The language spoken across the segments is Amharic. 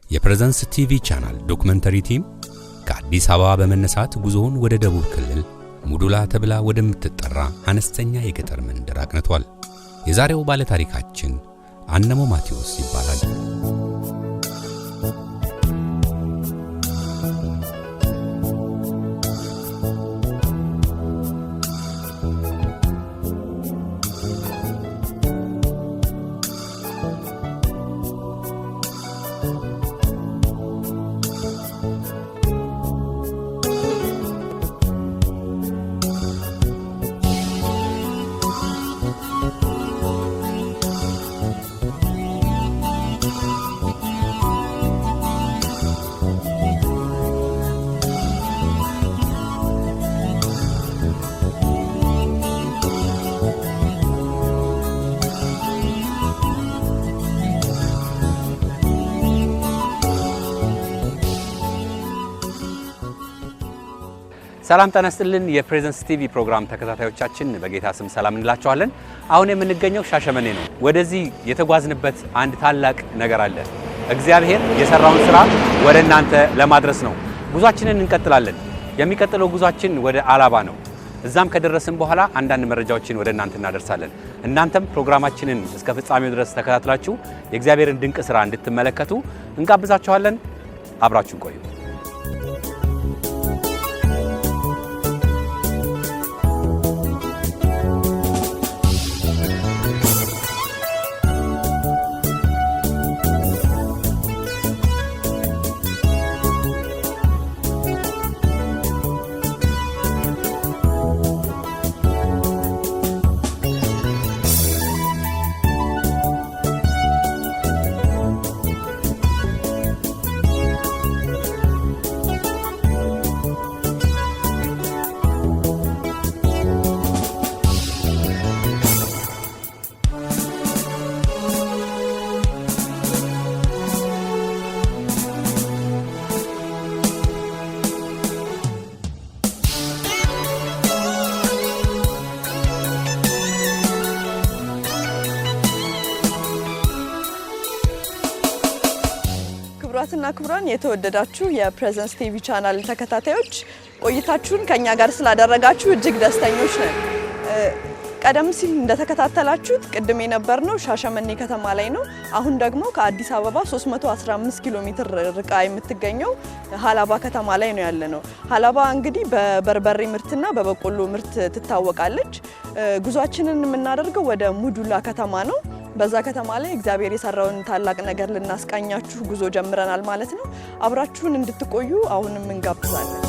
የፕሬዘንስ ቲቪ ቻናል ዶክመንተሪ ቲም ከአዲስ አበባ በመነሳት ጉዞውን ወደ ደቡብ ክልል ሙዱላ ተብላ ወደምትጠራ አነስተኛ የገጠር መንደር አቅንቷል። የዛሬው ባለ ታሪካችን አነሞ ማቴዎስ ይባላል። ሰላም ተነስተልን የፕሬዘንስ ቲቪ ፕሮግራም ተከታታዮቻችን በጌታ ስም ሰላም እንላችኋለን። አሁን የምንገኘው ሻሸመኔ ነው። ወደዚህ የተጓዝንበት አንድ ታላቅ ነገር አለ። እግዚአብሔር የሰራውን ስራ ወደ እናንተ ለማድረስ ነው። ጉዟችንን እንቀጥላለን። የሚቀጥለው ጉዟችን ወደ አላባ ነው። እዛም ከደረስን በኋላ አንዳንድ መረጃዎችን ወደ እናንተ እናደርሳለን። እናንተም ፕሮግራማችንን እስከ ፍጻሜው ድረስ ተከታትላችሁ የእግዚአብሔርን ድንቅ ስራ እንድትመለከቱ እንጋብዛችኋለን። አብራችሁን ቆዩ። ክቡራትና ክቡራን የተወደዳችሁ የፕሬዘንስ ቲቪ ቻናል ተከታታዮች ቆይታችሁን ከኛ ጋር ስላደረጋችሁ እጅግ ደስተኞች ነን። ቀደም ሲል እንደተከታተላችሁት ቅድም የነበርነው ሻሸመኔ ከተማ ላይ ነው። አሁን ደግሞ ከአዲስ አበባ 315 ኪሎ ሜትር ርቃ የምትገኘው ሀላባ ከተማ ላይ ነው ያለነው። ሀላባ እንግዲህ በበርበሬ ምርትና በበቆሎ ምርት ትታወቃለች። ጉዟችንን የምናደርገው ወደ ሙዱላ ከተማ ነው። በዛ ከተማ ላይ እግዚአብሔር የሰራውን ታላቅ ነገር ልናስቃኛችሁ ጉዞ ጀምረናል ማለት ነው። አብራችሁን እንድትቆዩ አሁንም እንጋብዛለን።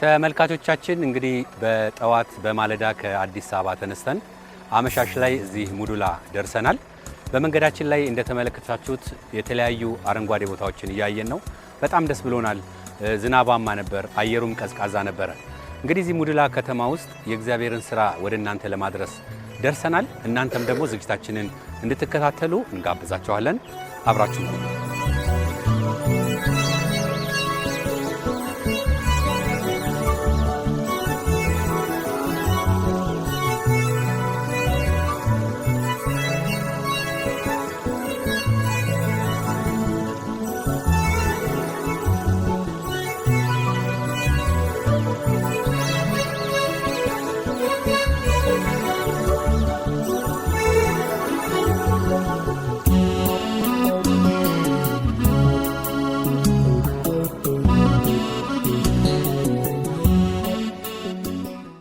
ተመልካቾቻችን እንግዲህ በጠዋት በማለዳ ከአዲስ አበባ ተነስተን አመሻሽ ላይ እዚህ ሙዱላ ደርሰናል። በመንገዳችን ላይ እንደተመለከታችሁት የተለያዩ አረንጓዴ ቦታዎችን እያየን ነው። በጣም ደስ ብሎናል። ዝናባማ ነበር፣ አየሩም ቀዝቃዛ ነበረ። እንግዲህ እዚህ ሙዱላ ከተማ ውስጥ የእግዚአብሔርን ስራ ወደ እናንተ ለማድረስ ደርሰናል። እናንተም ደግሞ ዝግጅታችንን እንድትከታተሉ እንጋብዛችኋለን። አብራችሁ ነው።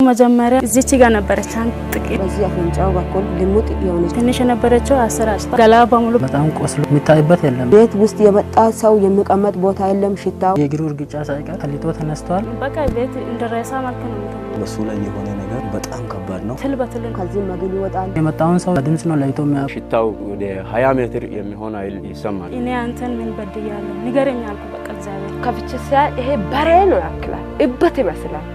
መጀመሪያ እዚች ጋር ነበረች አንጥቂ በዚህ አፍንጫው በኩል ልሙጥ የሆነች ትንሽ ነበረችው አሰራጭ ገላው በሙሉ በጣም ቆስሎ የሚታይበት የለም። ቤት ውስጥ የመጣ ሰው የሚቀመጥ ቦታ የለም። ሽታው የእግሩ እርግጫ ሳይቀር ከሊቶ ተነስቷል። በቃ ቤት እንደራሳ ማለት ነው። በሱ ላይ የሆነ ነገር በጣም ከባድ ነው። ትልበትል ከዚህ መግል ይወጣል። የመጣውን ሰው ድምጽ ነው ለይቶ የሚያውቅ። ሽታው ወደ 20 ሜትር የሚሆን ኃይል ይሰማል። እኔ አንተን ምን በድያለሁ ንገረኝ አልኩ። በቃ እግዚአብሔር ከፍቼ ሲያይ ይሄ በሬ ነው ያክላል፣ እበት ይመስላል።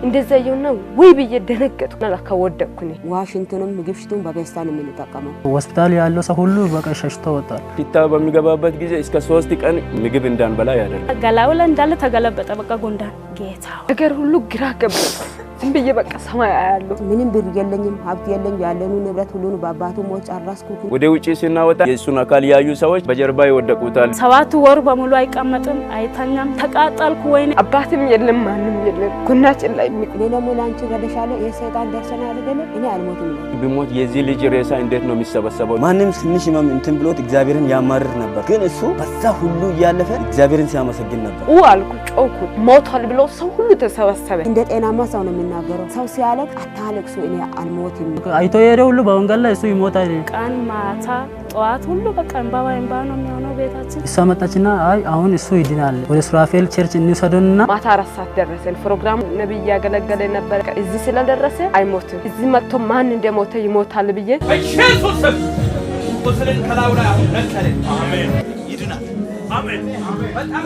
እንደዛ ይሁንና ወይ ብዬ ደነገጥኩ። ለካ ወደቅኩኝ። ዋሽንግተንም ምግብ ሽቱን በቤስታን የምንጠቀመው ሆስፒታል ያለው ሰው ሁሉ በቃ ሸሽቶ ወጣል። ሽታው በሚገባበት ጊዜ እስከ 3 ቀን ምግብ እንዳንበላ ያደርጋል። ገላው ላይ እንዳለ ተገለበጠ። በቃ ጎንዳን ጌታ ነገር ሁሉ ግራ ገባ። ዝም ብዬ በቃ ሰማይ አያለሁ። ምንም ብር የለኝም፣ ሀብት የለኝ። ያለኑ ንብረት ሁሉ በአባቱ ሞት ጨረስኩት። ወደ ውጪ ሲናወጣ የእሱን አካል ያዩ ሰዎች በጀርባ ይወደቁታል። 7 ወር በሙሉ አይቀመጥም፣ አይተኛም። ተቃጠልኩ። ወይኔ አባትም የለም ማንም የለም ጎናችን ላይ። እኔ ደግሞ ላንቺ ረዳሻለሁ። ይሄ ሰይጣን ደርሰና አይደለም እኔ አልሞትም። ቢሞት የዚህ ልጅ ሬሳ እንዴት ነው የሚሰበሰበው? ማንም ትንሽ ህመም እንትን ብሎት እግዚአብሔርን ያማርር ነበር። ግን እሱ በዛ ሁሉ እያለፈ እግዚአብሔርን ሲያመሰግን ነበር። አልኩ ጮኩ። ሞቷል ብሎ ሰው ሁሉ ተሰበሰበ። እንደ ጤናማ ሰው ነው የሚናገረው። ሰው ሲያለቅ አታለቅሱ፣ እኔ አልሞትም። አይቶ የሄደ ሁሉ በወንጌል ላይ እሱ ይሞታል። ቀን ማታ ጠዋት ሁሉ በቃ እንባ ነው የሚሆነው ቤታችን። እሷ መጣችና አይ አሁን እሱ ይድናል ወደ ሱራፌል ቸርች እንውሰደውና ማታ 4 ሰዓት ደረሰን። ፕሮግራም ነብይ ያገለገለ ነበር። እዚህ ስለደረሰ አይሞትም፣ እዚህ መጥቶ ማን እንደሞተ ይሞታል ብዬ በኢየሱስ ስም ቁስልን ከላዩ ላይ አሁን ነቀልን። አሜን። ይድናል። አሜን። በጣም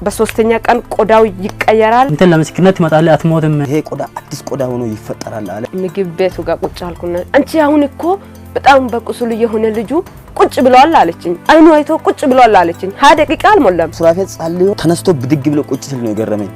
በሶስተኛ ቀን ቆዳው ይቀየራል። እንትን ለምስክርነት ይመጣል። አትሞትም። ይሄ ቆዳ አዲስ ቆዳ ሆኖ ይፈጠራል አለ። ምግብ ቤቱ ጋር ቁጭ አልኩና አንቺ አሁን እኮ በጣም በቁስሉ የሆነ ልጁ ቁጭ ብሏል አለችኝ። አይኑ አይቶ ቁጭ ብሏል አለችኝ። 20 ደቂቃ አልሞላም። ሱራፌል ጸልዮ ተነስቶ ብድግ ብሎ ቁጭ ሲል ነው የገረመኝ።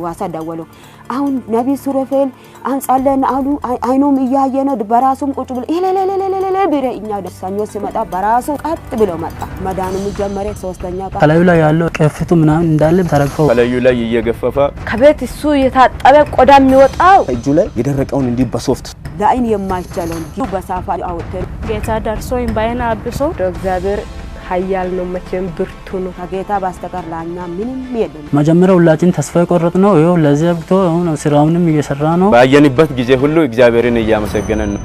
ዋሳ ደወለው። አሁን ነብይ ሱራፌል አንጻለን አሉ። አይኑም እያየ ነው። በራሱም ቁጭ ብሎ ለለለለለ ብረኛ ደሳኞ ሲመጣ በራሱ ቀጥ ብሎ መጣ። መዳኑም ጀመረ። ሶስተኛ ቀን ከላዩ ላይ ያለው ቀፍቱ ምናምን እንዳለ ተረግፈው ከላዩ ላይ እየገፈፈ ከቤት እሱ የታጠበ ቆዳ የሚወጣው እጁ ላይ የደረቀውን እንዲህ በሶፍት ለአይን የማይቻለውን በሳፋ አውጥተን ጌታ ደርሶ እምባዬን አብሶ እግዚአብሔር ኃያል ነው፣ መቼም ብርቱ ነው። ከጌታ በስተቀር ለኛ ምንም የለም። መጀመሪያ ሁላችን ተስፋ የቆረጥነው ይኸው ለዚህ አብቅቶ አሁን ስራውንም እየሰራ ነው። ባየንበት ጊዜ ሁሉ እግዚአብሔርን እያመሰገነን ነው።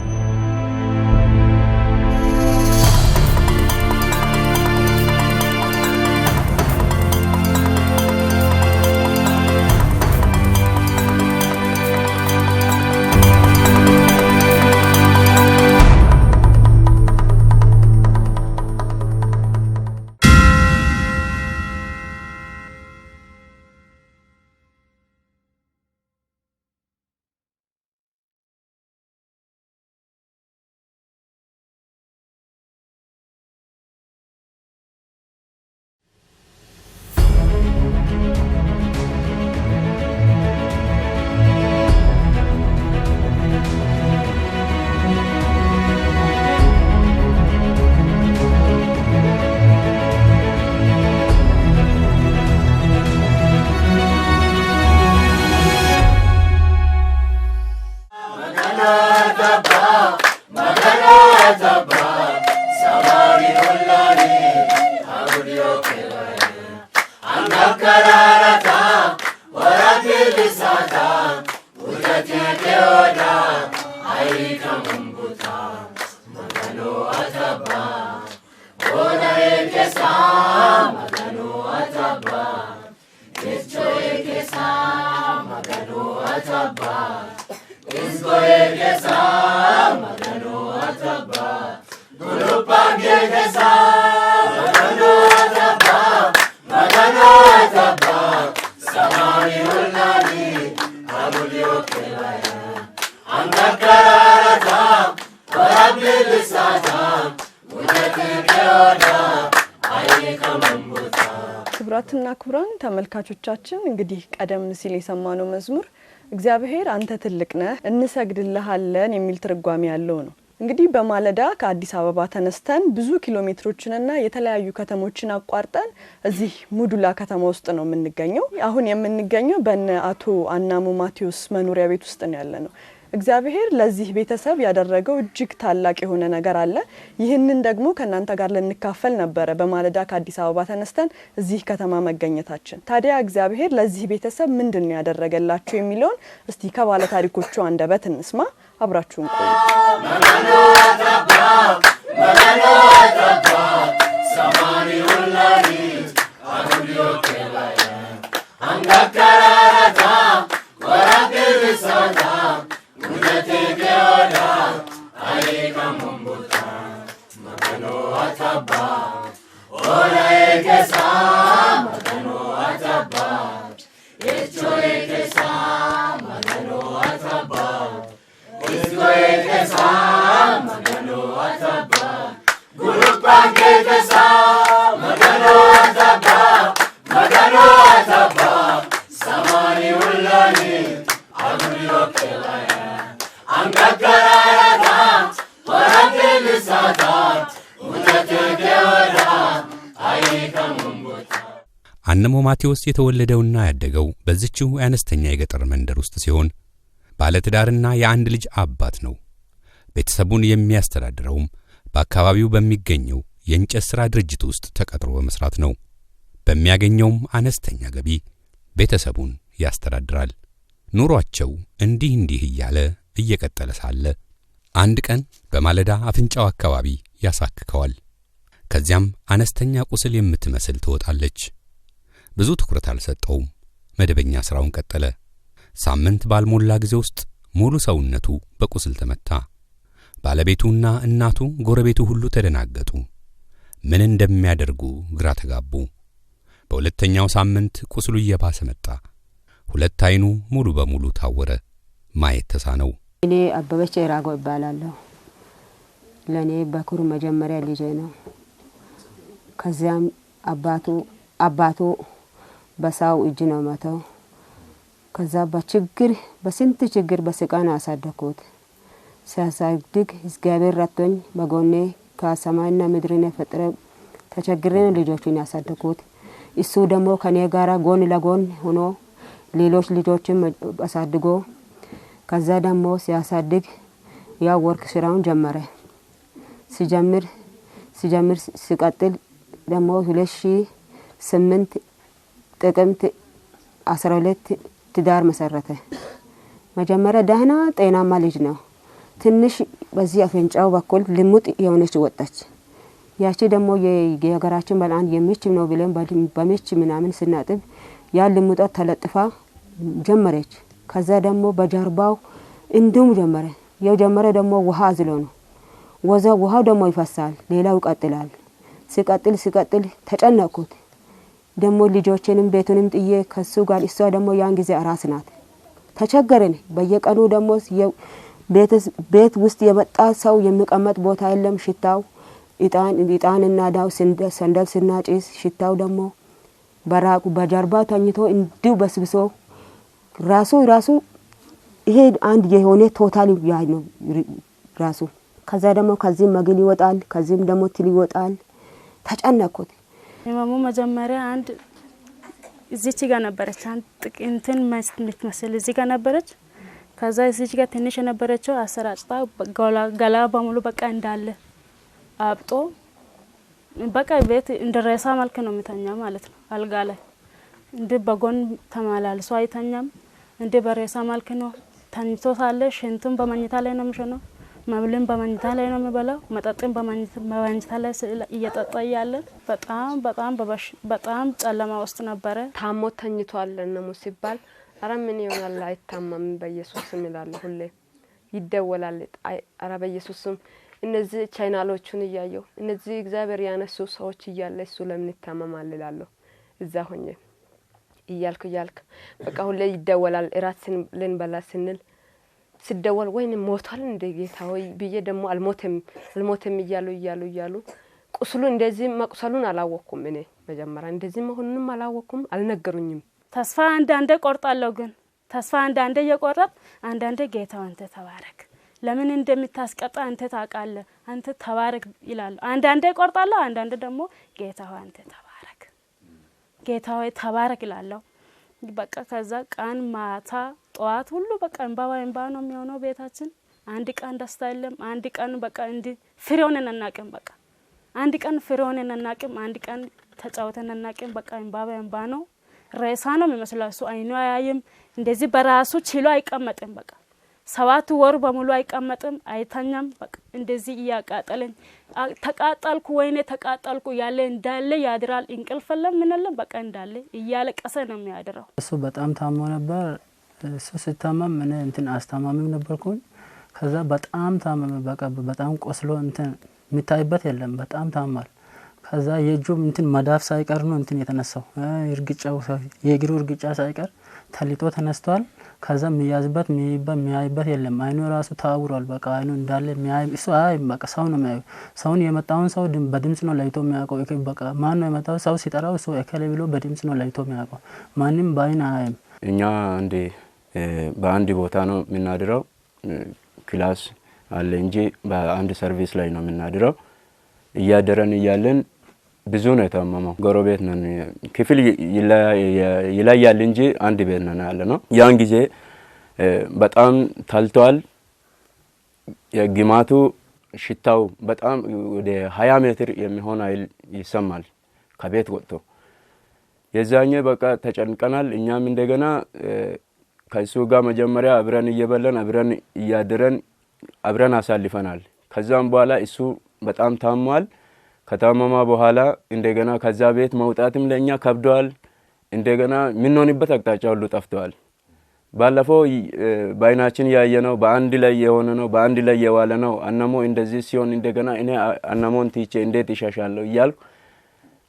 ክብራትና ክብራን ተመልካቾቻችን እንግዲህ ቀደም ሲል የሰማነው መዝሙር እግዚአብሔር አንተ ትልቅ ነህ እንሰግድልሃለን የሚል ትርጓሜ ያለው ነው። እንግዲህ በማለዳ ከአዲስ አበባ ተነስተን ብዙ ኪሎ ሜትሮችንና የተለያዩ ከተሞችን አቋርጠን እዚህ ሙዱላ ከተማ ውስጥ ነው የምንገኘው። አሁን የምንገኘው በእነ አቶ አናሙ ማቴዎስ መኖሪያ ቤት ውስጥ ነው ያለነው። እግዚአብሔር ለዚህ ቤተሰብ ያደረገው እጅግ ታላቅ የሆነ ነገር አለ። ይህንን ደግሞ ከናንተ ጋር ልንካፈል ነበር በማለዳ ከአዲስ አበባ ተነስተን እዚህ ከተማ መገኘታችን። ታዲያ እግዚአብሔር ለዚህ ቤተሰብ ምንድነው ያደረገላችሁ የሚለውን እስቲ ከባለ ታሪኮቹ አንደበት እንስማ። አብራችሁን ቆዩ። አነሞ ማቴዎስ የተወለደውና ያደገው በዚህው አነስተኛ የገጠር መንደር ውስጥ ሲሆን ባለትዳርና የአንድ ልጅ አባት ነው። ቤተሰቡን የሚያስተዳድረውም በአካባቢው በሚገኘው የእንጨት ሥራ ድርጅት ውስጥ ተቀጥሮ በመስራት ነው። በሚያገኘውም አነስተኛ ገቢ ቤተሰቡን ያስተዳድራል። ኑሯቸው እንዲህ እያለ እየቀጠለ ሳለ አንድ ቀን በማለዳ አፍንጫው አካባቢ ያሳክከዋል። ከዚያም አነስተኛ ቁስል የምትመስል ትወጣለች። ብዙ ትኩረት አልሰጠውም። መደበኛ ሥራውን ቀጠለ። ሳምንት ባልሞላ ጊዜ ውስጥ ሙሉ ሰውነቱ በቁስል ተመታ። ባለቤቱና እናቱ ጎረቤቱ ሁሉ ተደናገጡ። ምን እንደሚያደርጉ ግራ ተጋቡ። በሁለተኛው ሳምንት ቁስሉ እየባሰ መጣ። ሁለት አይኑ ሙሉ በሙሉ ታወረ። ማየት ተሳነው። እኔ አበበች ራጎ እባላለሁ። ለኔ በኩር መጀመሪያ ልጄ ነው። ከዚያም አባቱ በሳው እጅ ነው መተው። ከዛ በስንት ችግር በስቃን አሳደኩት። ሲያሳድግ እግዚአብሔር ረድቶኝ በጎኔ ከሰማይና ምድርን የፈጠረ ተቸግረን ልጆቹን ያሳደኩት። እሱ ደግሞ ከኔ ጋራ ጎን ለጎን ሆኖ ሌሎች ልጆችን አሳድጎ ከዛ ደግሞ ሲያሳድግ ያው ወርክ ስራውን ጀመረ። ሲጀምር ሲቀጥል ደግሞ 2008 ጥቅምት 12 ትዳር መሰረተ። መጀመሪያ ደህና ጤናማ ልጅ ነው። ትንሽ በዚህ አፍንጫው በኩል ልሙጥ የሆነች ወጣች። ያቺ ደግሞ የሀገራችን በላን የሚች ነው ብለን በሚች ምናምን ስናጥብ ያ ልሙጣ ተለጥፋ ጀመረች። ከዛ ደግሞ በጀርባው እንዲሁም ጀመረ ደግሞ ውሃ አዝሎ ነው። ውሃው ደግሞ ይፈሳል፣ ሌላው ይቀጥላል። ሲቀጥል ተጨነቅኩት። ደግሞ ልጆችንም ቤቱንም ጥዬ ከሱ ጋር እሷ ደግሞ ያን ጊዜ አራስ ናት። ተቸገረን። በየቀኑ ደግሞ ቤት ውስጥ የመጣ ሰው የሚቀመጥ ቦታ የለም። ሽታው ኢጣንና ዳው ሰንደል ስናጭስ ሽታው ደግሞ በራቁ በጀርባ ተኝቶ እንዲሁ በስብሶ ራሱ ይሄ አንድ የሆነ ቶታሊ ያይ ነው ራሱ። ከዛ ደግሞ ከዚህ መግል ይወጣል፣ ከዚህም ደግሞ ትል ይወጣል። ተጨነቅኩት። የማሙ መጀመሪያ አንድ እዚች ጋር ነበረች፣ አንድ ጥቅንትን ምትመስል እዚህ ጋር ነበረች። ከዛ እዚች ጋር ትንሽ የነበረችው አሰራጭታ ገላ በሙሉ በቃ እንዳለ አብጦ በቃ ቤት እንደረሳ መልክ ነው የሚተኛ ማለት ነው። አልጋ ላይ እንደ በጎን ተማላልሶ አይተኛም። እንደ በረሳ መልክ ነው ተኝቶ ሳለ ሽንቱን በመኝታ ላይ ነው የሚሸነው። መብልን በመኝታ ላይ ነው የሚበላው። መጠጥን በመኝታ ላይ እየጠጣ ያለ በጣም ጨለማ ውስጥ ነበረ። ታሞ ተኝቷል ነው ሲባል አረ ምን ይሆናል አይታመም በኢየሱስ ስም ይላል። ሁሌ ይደወላል። አረ በኢየሱስ ስም እነዚህ ቻይናሎቹን እያየው እነዚህ እግዚአብሔር ያነሱ ሰዎች እያለ እሱ ለምን ይታመማል ይላል። እዛ ሆኜ እያልኩ በቃ ሁሌ ይደወላል። እራትን ልንበላ ስንል ሲደወል ወይኔ ሞቷል እንደ ጌታ ሆይ ብዬ ደግሞ አልሞተም እያሉ ቁስሉ እንደዚህ መቁሰሉን አላወኩም። እኔ መጀመሪያ እንደዚህ መሆኑንም አላወኩም፣ አልነገሩኝም። ተስፋ አንዳንዴ ቆርጣለሁ፣ ግን ተስፋ አንዳንዴ እየቆረጥ አንዳንዴ ጌታው አንተ ተባረክ፣ ለምን እንደምታስቀጣ አንተ ታውቃለህ፣ አንተ ተባረክ ይላል። አንዳንዴ ቆርጣለሁ፣ አንዳንዴ ደግሞ ጌታው አንተ ተባረክ፣ ጌታው ተባረክ ይላል። በቃ ከዛ ቀን ማታ ጠዋት ሁሉ በቃ እንባ ነው የሚሆነው ቤታችን። አንድ ቀን ደስታ የለም። አንድ ቀን በቃ እንዲ ፍሬውን እናናቅም። በቃ አንድ ቀን ፍሬውን እናናቅም። አንድ ቀን ተጫውተን እናናቅም። በቃ እንባ ነው። ሬሳ ነው የሚመስለው። እሱ አይኑ አያይም። እንደዚህ በራሱ ችሎ አይቀመጥም። በቃ 7 ወር በሙሉ አይቀመጥም፣ አይተኛም። በቃ እንደዚህ እያቃጠለኝ ተቃጠልኩ ወይኔ ተቃጠልኩ ያለ እንዳለ ያድራል። እንቅልፍ የለም ምን የለም። በቃ እንዳለ እያለቀሰ ነው የሚያድረው። እሱ በጣም ታሞ ነበር። እሱ ሲታመም እኔ እንትን አስታማሚው ነበርኩኝ። ከዛ በጣም ታመመ። በቃ በጣም ቆስሎ እንትን የሚታይበት የለም። በጣም ታሟል። ከዛ የእጁም እንትን መዳፍ ሳይቀር ነው እንትን የተነሳው። እርግጫው የእግሩ እርግጫ ሳይቀር ተልጦ ተነስቷል። ከዛ የሚያዝበት የሚያይበት የለም። አይኑ ራሱ ታውሯል። በቃ አይኑ እንዳለ የሚያይ እሱ አይ በቃ ሰው ነው የሚያዩ። ሰውን የመጣውን ሰው በድምጽ ነው ለይቶ የሚያውቀው። በቃ ማን ነው የመጣው ሰው ሲጠራው እሱ እከሌ ብሎ በድምጽ ነው ለይቶ የሚያውቀው። ማንም በአይን አያይም። እኛ አንዴ በአንድ ቦታ ነው የምናድረው። ክላስ አለ እንጂ በአንድ ሰርቪስ ላይ ነው የምናድረው። እያደረን እያለን ብዙ ነው የታመመው። ጎረቤት ነን። ክፍል ይለያል እንጂ አንድ ቤት ነን ያለነው። ያን ጊዜ በጣም ታልቷል። የግማቱ ሽታው በጣም ወደ 20 ሜትር የሚሆን አይል ይሰማል ከቤት ወጥቶ። የዛኛ በቃ ተጨንቀናል። እኛም እንደገና ከሱ ጋር መጀመሪያ አብረን እየበለን አብረን እያደረን አብረን አሳልፈናል። ከዛም በኋላ እሱ በጣም ታሟል። ከታመማ በኋላ እንደገና ከዛ ቤት መውጣትም ለኛ ከብዷል። እንደገና ምንሆንበት አቅጣጫ ሁሉ ጠፍቷል። ባለፈው ባይናችን ያየነው በአንድ ላይ የሆነ ነው፣ በአንድ ላይ የዋለ ነው። አነሞ እንደዚህ ሲሆን እንደገና እኔ አነሞን ትቼ እንዴት ይሻሻለሁ እያልኩ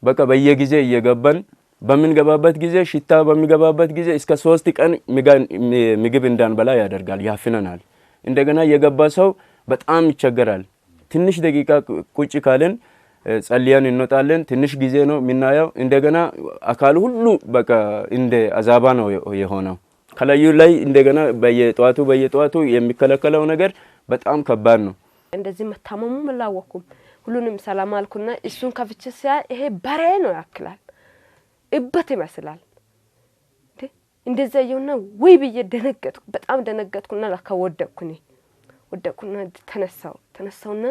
በቃ በየጊዜ እየገባን በምንገባበት ጊዜ ሽታ በሚገባበት ጊዜ እስከ 3 ቀን ምግብ እንዳንበላ ያደርጋል፣ ያፍነናል። እንደገና የገባ ሰው በጣም ይቸገራል። ትንሽ ደቂቃ ቁጭ ካለን ጸልያን እንወጣለን። ትንሽ ጊዜ ነው የምናየው። እንደገና አካሉ ሁሉ በቃ እንደ አዛባ ነው የሆነው። ከላዩ ላይ እንደገና በየጧቱ የሚከለከለው ነገር በጣም ከባድ ነው። እንደዚህ መታመሙ መላወኩም ሁሉንም ሰላም አልኩና እሱን ከፍቼ ሲያ ይሄ በሬ ነው ያክላል፣ እበት ይመስላል። እንደዛ የሆነ ወይ ብዬ ደነገጥኩ። በጣም ደነገጥኩና ለካ ወደቅኩና ተነሳውና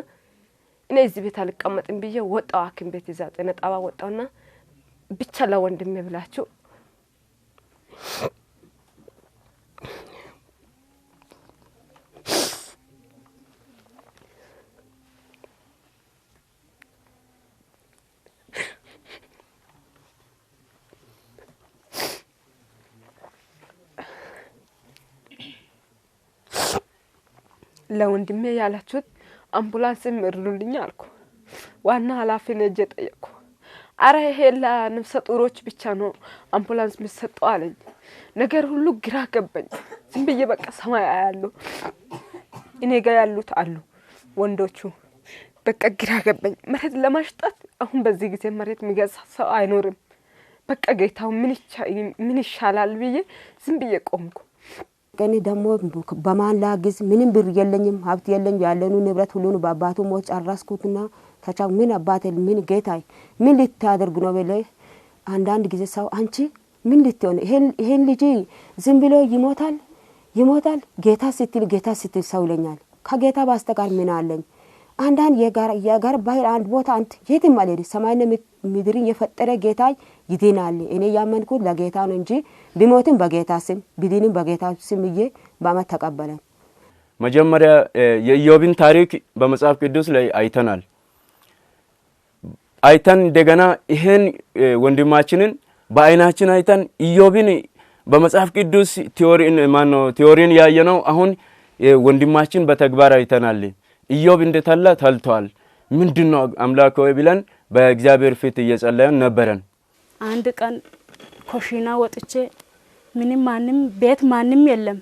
እኔ እዚህ ቤት አልቀመጥም ብዬ ወጣው። ሐኪም ቤት ይዛ ጤና ጣቢያ ወጣውና ብቻ ለወንድሜ ብላችሁ ለወንድሜ ያላችሁት አምቡላንስ ምርሉልኝ አልኩ። ዋና ኃላፊ ነኝ ጠየቅኩ። አረ ይሄ ለነፍሰ ጡሮች ብቻ ነው አምቡላንስ የሚሰጠው አለኝ። ነገር ሁሉ ግራ ገባኝ። ዝም ብዬ በቃ ሰማይ አያለሁ። እኔ ጋር ያሉት አሉ ወንዶቹ። በቃ ግራ ገባኝ። መሬት ለማሽጣት አሁን በዚህ ጊዜ መሬት የሚገዛ ሰው አይኖርም። በቃ ጌታው ምን ይሻላል ብዬ ዝም ብዬ ቆምኩ። ከኔ ደግሞ በማን ላግዝ? ምንም ብር የለኝም፣ ሀብት የለኝ። ያለኑ ንብረት ሁሉን በአባቱ ሞት ጨረስኩትና ተቻው ምን አባቴ ምን ጌታዬ ምን ልታደርጉ ነው ብለ አንዳንድ ጊዜ ሰው አንቺ ምን ልትሆን ይሄን ልጅ ዝም ብሎ ይሞታል ጌታ ስትል ሰው ይለኛል። ከጌታ በስተቀር ምን አለኝ? አንዳንድ የጋር ባይል አንድ ቦታ አንተ የትም አልሄድ ሰማይና ምድርን የፈጠረ ጌታ ይድናል። እኔ ያመንኩት ለጌታ ነው እንጂ ቢሞትም በጌታ ስም ቢድንም በጌታ ስም በአመት ተቀበለን። መጀመሪያ የኢዮብን ታሪክ በመጽሐፍ ቅዱስ ላይ አይተናል። አይተን እንደገና ይሄን ወንድማችንን በአይናችን አይተን ኢዮብን በመጽሐፍ ቅዱስ ቲዮሪን ያየነው አሁን ወንድማችን በተግባር አይተናል። ኢዮብ እንደተላ ተልቷል። ምንድነው አምላክ ሆይ ብለን በእግዚአብሔር ፊት እየጸለየን ነበረን። አንድ ቀን ኮሽና ወጥቼ ማንም የለም።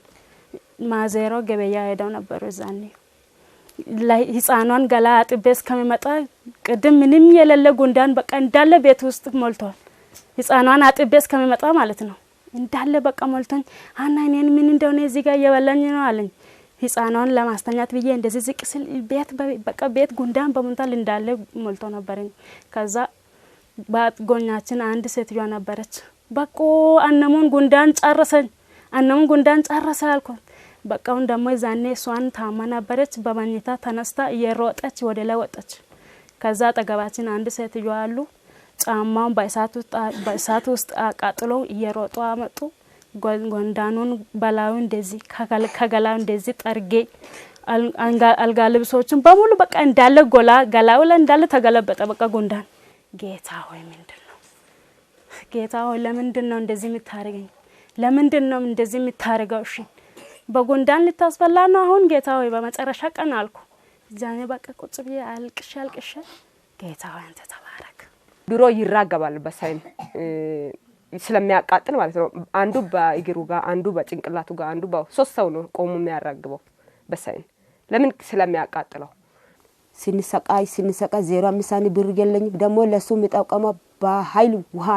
ማዘሮ ገበያ ሄደው ነበር። እዛኔ ህፃኗን ገላ አጥቤ እስከሚመጣ ቅድም ምንም የሌለ ጉንዳን በቃ እንዳለ ቤት ውስጥ ሞልቷል። ህፃኗን አጥቤ እስከሚመጣ ማለት ነው እንዳለ በቃ ሞልቶኝ አና እኔን ምን እንደሆነ እዚህ ጋር እየበላኝ ነው አለኝ። ህፃኗን ለማስተኛት ብዬ እንደዚህ ዝቅ ስል ቤት ጉንዳን በመንታል እንዳለ ሞልቶ ነበርኝ። ከዛ ባጥጎኛችን አንድ ሴትዮ ነበረች። በቆ አነሙን ጉንዳን ጨረሰኝ አነሙን ጉንዳን ጨረሰ አልኩት። በቃውን ደግሞ ዛኔ እሷን ታማ ነበረች። በመኝታ ተነስታ እየሮጠች ወደ ላይ ወጣች። ከዛ አጠገባችን አንድ ሴትዮ አሉ። ጫማውን በእሳት ውስጥ አቃጥሎ እየሮጡ አመጡ። ጉንዳኑን በላዩ እንደዚህ ከገላው እንደዚህ ጠርጌ አልጋ ልብሶችን በሙሉ በቃ እንዳለ ገላው ላይ እንዳለ ተገለበጠ። በቃ ጉንዳን። ጌታ ሆይ ምንድነው? ጌታ ሆይ ለምንድነው እንደዚህ የምታረገኝ? ለምንድነው እንደዚህ የምታረገው? እሺ በጉንዳን ልታስበላ ነው አሁን? ጌታ ሆይ በመጨረሻ ቀን አልኩ። ዛኔ በቃ ቁጭ ብዬ አልቅሼ ጌታ ሆይ አንተ ተባረክ። ድሮ ይራገባል በሳይን ስለሚያቃጥል ማለት ነው። አንዱ በእግሩ ጋር፣ አንዱ በጭንቅላቱ ጋር፣ አንዱ በሶስት ሰው ነው ቆሞ የሚያራግበው በሳይን። ለምን? ስለሚያቃጥለው። ስንሰቃይ 05 ሳኒ ብር የለኝ። ደግሞ ለሱ የሚጠቀመው በኃይል ውሃ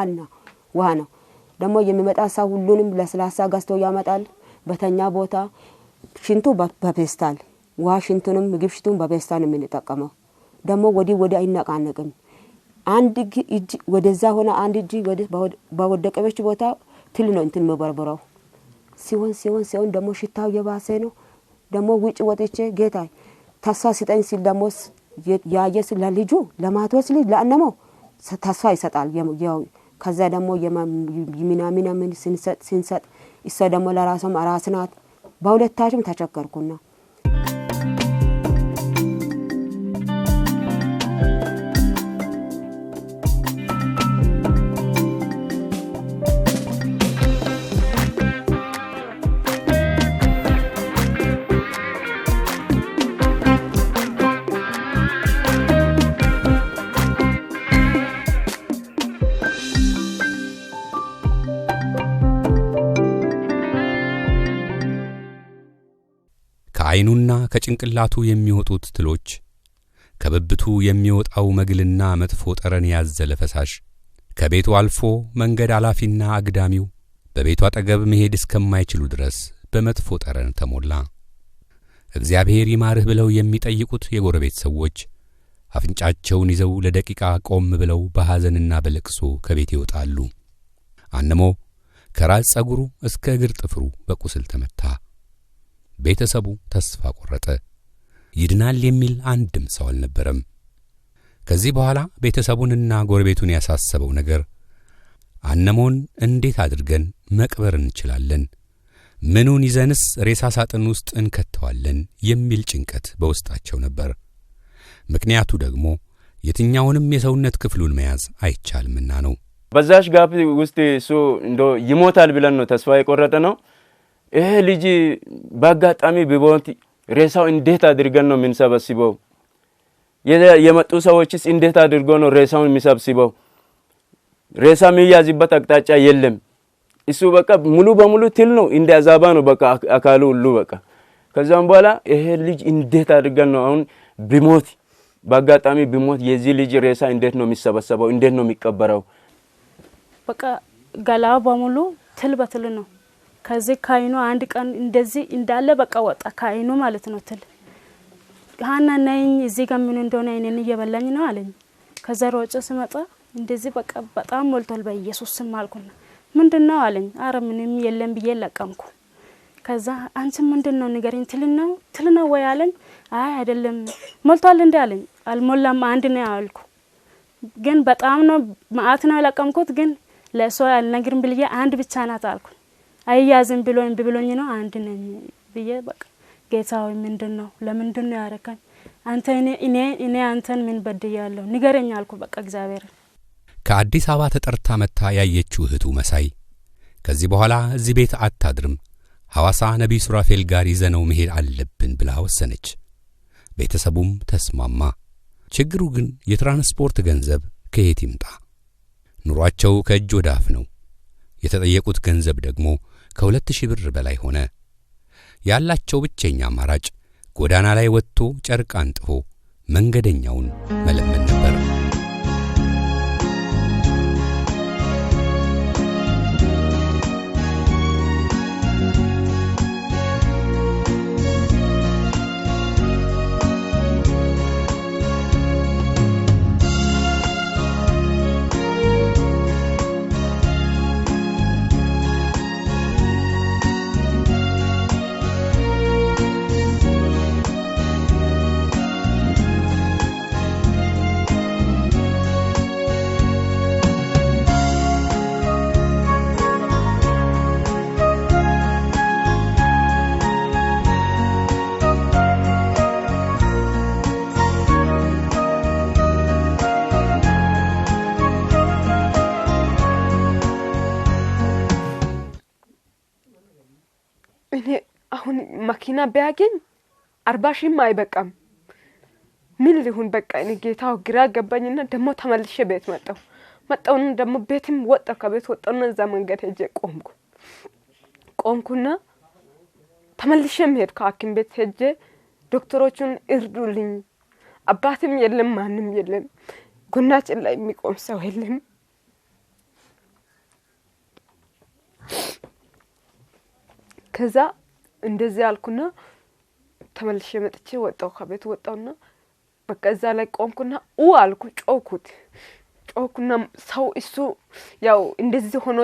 ነው። ደግሞ የሚመጣ ሰው ሁሉንም ለስላሳ ገዝቶ ያመጣል። በተኛ ቦታ ሽንቱ በፔስታል ውሃ ሽንቱንም ምግብ ሽንቱን በፔስታል ነው የምንጠቀመው። ደግሞ ወዲ አይነቃነቅም። አንድ እጅ ወደዛ ሆነ አንድ እጅ በወደቀበች ቦታ ትል ነው እንትን መበርበረው ሲሆን ደግሞ ሽታው የባሰ ነው። ደግሞ ውጭ ወጥቼ ጌታ ተስፋ ሲጠኝ ሲል ደግሞ ያየስ ለልጁ ለማቶስ ልጅ ለአነመው ተስፋ ይሰጣል። ከዛ ደግሞ የሚናሚና ምን ሲንሰጥ እሷ ደግሞ ለራሷም አራስ ናት። በሁለታችም ተቸገርኩና ከዓይኑና ከጭንቅላቱ የሚወጡት ትሎች፣ ከብብቱ የሚወጣው መግልና መጥፎ ጠረን ያዘለ ፈሳሽ ከቤቱ አልፎ መንገድ አላፊና አግዳሚው በቤቱ አጠገብ መሄድ እስከማይችሉ ድረስ በመጥፎ ጠረን ተሞላ። እግዚአብሔር ይማርህ ብለው የሚጠይቁት የጎረቤት ሰዎች አፍንጫቸውን ይዘው ለደቂቃ ቆም ብለው በሐዘንና በለቅሶ ከቤት ይወጣሉ። አነሞ ከራስ ጸጉሩ እስከ እግር ጥፍሩ በቁስል ተመታ። ቤተሰቡ ተስፋ ቆረጠ። ይድናል የሚል አንድም ሰው አልነበረም። ከዚህ በኋላ ቤተሰቡንና ጎረቤቱን ያሳሰበው ነገር አነሞን እንዴት አድርገን መቅበር እንችላለን? ምኑን ይዘንስ ሬሳ ሳጥን ውስጥ እንከተዋለን? የሚል ጭንቀት በውስጣቸው ነበር። ምክንያቱ ደግሞ የትኛውንም የሰውነት ክፍሉን መያዝ አይቻልምና ነው። በዛሽ ጋፕ ውስጥ እሱ እንዶ ይሞታል ብለን ነው ተስፋ የቆረጠ ነው። ይሄ ልጅ በአጋጣሚ ቢሞት ሬሳው እንዴት አድርገን ነው የምንሰበስበው? የመጡ ሰዎችስ እንዴት አድርጎ ነው ሬሳውን የሚሰበስበው? ሬሳ የሚያዝበት አቅጣጫ የለም። እሱ በቃ ሙሉ በሙሉ ትል ነው፣ እንደ አዛባ ነው በቃ አካሉ ሁሉ በቃ። ከዛም በኋላ ይሄ ልጅ እንዴት አድርገን ነው አሁን ቢሞት፣ በአጋጣሚ ቢሞት የዚህ ልጅ ሬሳ እንዴት ነው የሚሰበሰበው? እንዴት ነው የሚቀበረው? በቃ ገላው በሙሉ ትል በትል ነው። ከዚህ ካይኑ አንድ ቀን እንደዚህ እንዳለ በቃ ወጣ ካይኑ ማለት ነው ትል። ሃና ነኝ እዚህ ጋር ምን እንደሆነ አይነን እየበላኝ ነው አለኝ። ከዛ ሮጬ ስመጣ እንደዚህ በቃ በጣም ሞልቷል። በኢየሱስ ስም አልኩና ምንድነው አለኝ። አረ ምንም የለም ብዬ ለቀምኩ። ከዛ አንቺ ምንድነው ንገሪኝ፣ ትል ነው ወይ አለኝ። አይ አይደለም ሞልቷል እንዴ አለኝ። አልሞላም አንድ ነው አልኩ። ግን በጣም ነው ማአት ነው ለቀምኩት። ግን ለሷ አልነግርም ብዬ አንድ ብቻ ናት አልኩ። አያዝም ብሎኝ ነው አንድ ነኝ ብዬ በቃ ጌታ ሆይ ምንድነው? ለምንድነው ያረካኝ? አንተ እኔ አንተን ምን በድያለሁ? ንገረኝ አልኩ። በቃ እግዚአብሔር ከአዲስ አበባ ተጠርታ መታ ያየችው እህቱ መሳይ ከዚህ በኋላ እዚህ ቤት አታድርም፣ ሐዋሳ ነቢይ ሱራፌል ጋር ይዘነው መሄድ አለብን ብላ ወሰነች። ቤተሰቡም ተስማማ። ችግሩ ግን የትራንስፖርት ገንዘብ ከየት ይምጣ? ኑሯቸው ከእጅ ወደ አፍ ነው። የተጠየቁት ገንዘብ ደግሞ ከ2000 ብር በላይ ሆነ። ያላቸው ብቸኛ አማራጭ ጎዳና ላይ ወጥቶ ጨርቅ አንጥፎ መንገደኛውን መለመን ነበር። እኔ አሁን መኪና ቢያገኝ 40 ሺህም አይበቃም። ምን ሊሆን በቃ እኔ ጌታው ግራ ገባኝና ደግሞ ተመልሼ ቤት መጣሁና ደግሞ ቤትም ወጣሁ። ከቤት ወጣሁና እዛ መንገድ ሄጄ ቆምኩና ተመልሼም ሄድኩ። ሐኪም ቤት ሄጄ ዶክተሮቹን እርዱልኝ፣ አባትም የለም ማንም የለም፣ ጎናችን ላይ የሚቆም ሰው የለም። ከዛ እንደዚህ አልኩና ተመልሼ መጥቼ ወጣሁ። ከቤት ወጣሁና በቃ እዛ ላይ ቆምኩና አልኩ፣ ጮኩና ሰው እሱ ያው እንደዚህ ሆኖ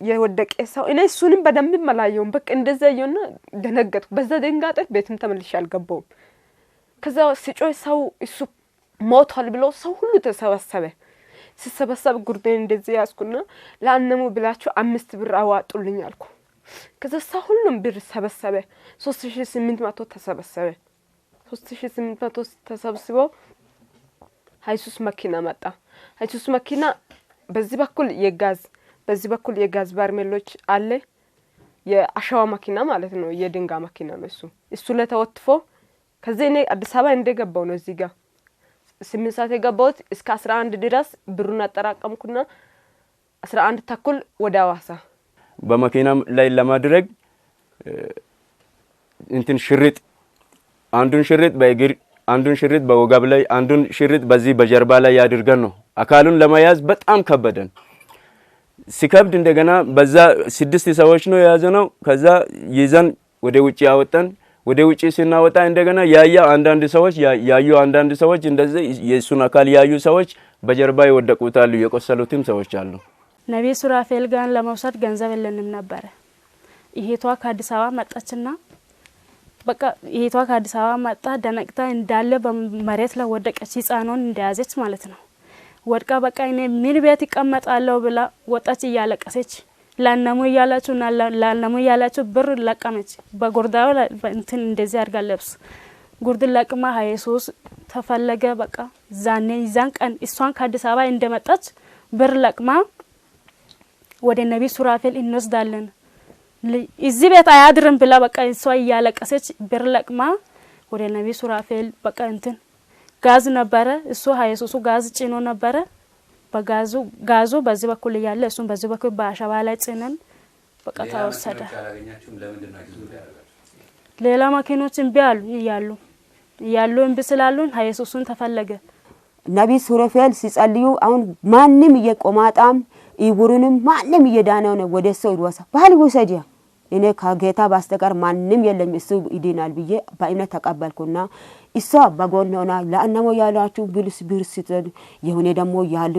የወደቀ ሰው እኔ እሱንም በደንብ መላየውም በቃ እንደዛ ይሆንና ደነገጥኩ። በዛ ደንጋጤ ቤትም ተመልሼ አልገባሁም። ከዛ ሲጮህ ሰው እሱ ሞቷል ብሎ ሰው ሁሉ ሲሰበሰብ ጉርዴን እንደዚህ ያዝኩና ለአነሙ ብላችሁ 5 ብር አዋጡልኝ አልኩ። ከዛ ሰው ሁሉም ብር ሰበሰበ። 3800 ተሰበሰበ። 3800 ተሰብስቦ ሃይሱስ መኪና መጣ። ሃይሱስ መኪና በዚህ በኩል የጋዝ ባርሜሎች አለ። የአሸዋ መኪና ማለት ነው፣ የድንጋይ መኪና ነው እሱ ለተወጥፎ ከዚህ እኔ አዲስ አበባ እንደገባው ነው እዚህ ጋር 8 ሰዓት የገባሁት እስከ 11 ድረስ ብሩን አጠራቀምኩና 11 ተኩል ወደ አዋሳ በመኪና ላይ ለማድረግ እንትን ሽርጥ አንዱን ሽርጥ በእግር አንዱን ሽርጥ በወገብ ላይ አንዱን ሽርጥ በዚህ በጀርባ ላይ ያድርገን ነው። አካሉን ለመያዝ በጣም ከበደን። ሲከብድ እንደገና በዛ 6 ሰዎች ነው የያዘነው። ከዛ ይዘን ወደ ውጪ ያወጣን። ወደ ውጪ ሲናወጣ እንደገና አንዳንድ ሰዎች እንደዚህ የሱን አካል ያዩ ሰዎች በጀርባ ይወደቁታሉ፣ የቆሰሉትም ሰዎች አሉ። ነብይ ሱራፌል ጋር ለመውሰድ ገንዘብ የለንም ነበር። ይሄቷ ከአዲስ አበባ መጣችና በቃ ይሄቷ ከአዲስ አበባ መጣ። ደነቅታ እንዳለ በመሬት ላይ ወደቀች፣ ህፃኑን እንደያዘች ማለት ነው። ወድቃ በቃ እኔ ምን ቤት ይቀመጣለሁ ብላ ወጣች እያለቀሰች። ላነሙ እያላችሁ ብር ለቀመች። በጉርዳው እንትን እንደዚህ አድርጋ ለብስ ጉርድ ለቅማ ኢየሱስ ተፈለገ። በቃ ዛን ቀን እሷን ከአዲስ አበባ እንደመጣች ብር ለቅማ ወደ ነብይ ሱራፌል እንወስዳለን እዚህ ቤት አያድርም ብላ በቃ እሷ እያለቀሰች ብር ለቅማ ወደ ነብይ ሱራፌል በቃ እንትን ጋዝ ነበረ እሱ ኢየሱስ ጋዝ ጭኖ ነበረ። ጋዙ በዚህ በኩል ያለ እሱን በዚህ በኩል በአሸባ ላይ ጭነን በቃ ተወሰደ። ሌላ መኪኖች እምቢ ያሉ እምቢ ስላሉን ኢየሱስን ተፈለገ። ነብይ ሱራፌል ሲጸልዩ አሁን ማንም እየቆማጣም ይቡሩንም ማንም እየዳነው ነው ወደ ሰው ይወሳ ባል ወሰጂያ እኔ ከጌታ ባስተቀር ማንም የለም እሱ ይድናል ብዬ በእምነት ተቀበልኩና እሷ በጎን ሆና ለአነሞ ያላችሁ ብርስ የሆነ ደግሞ ያሉ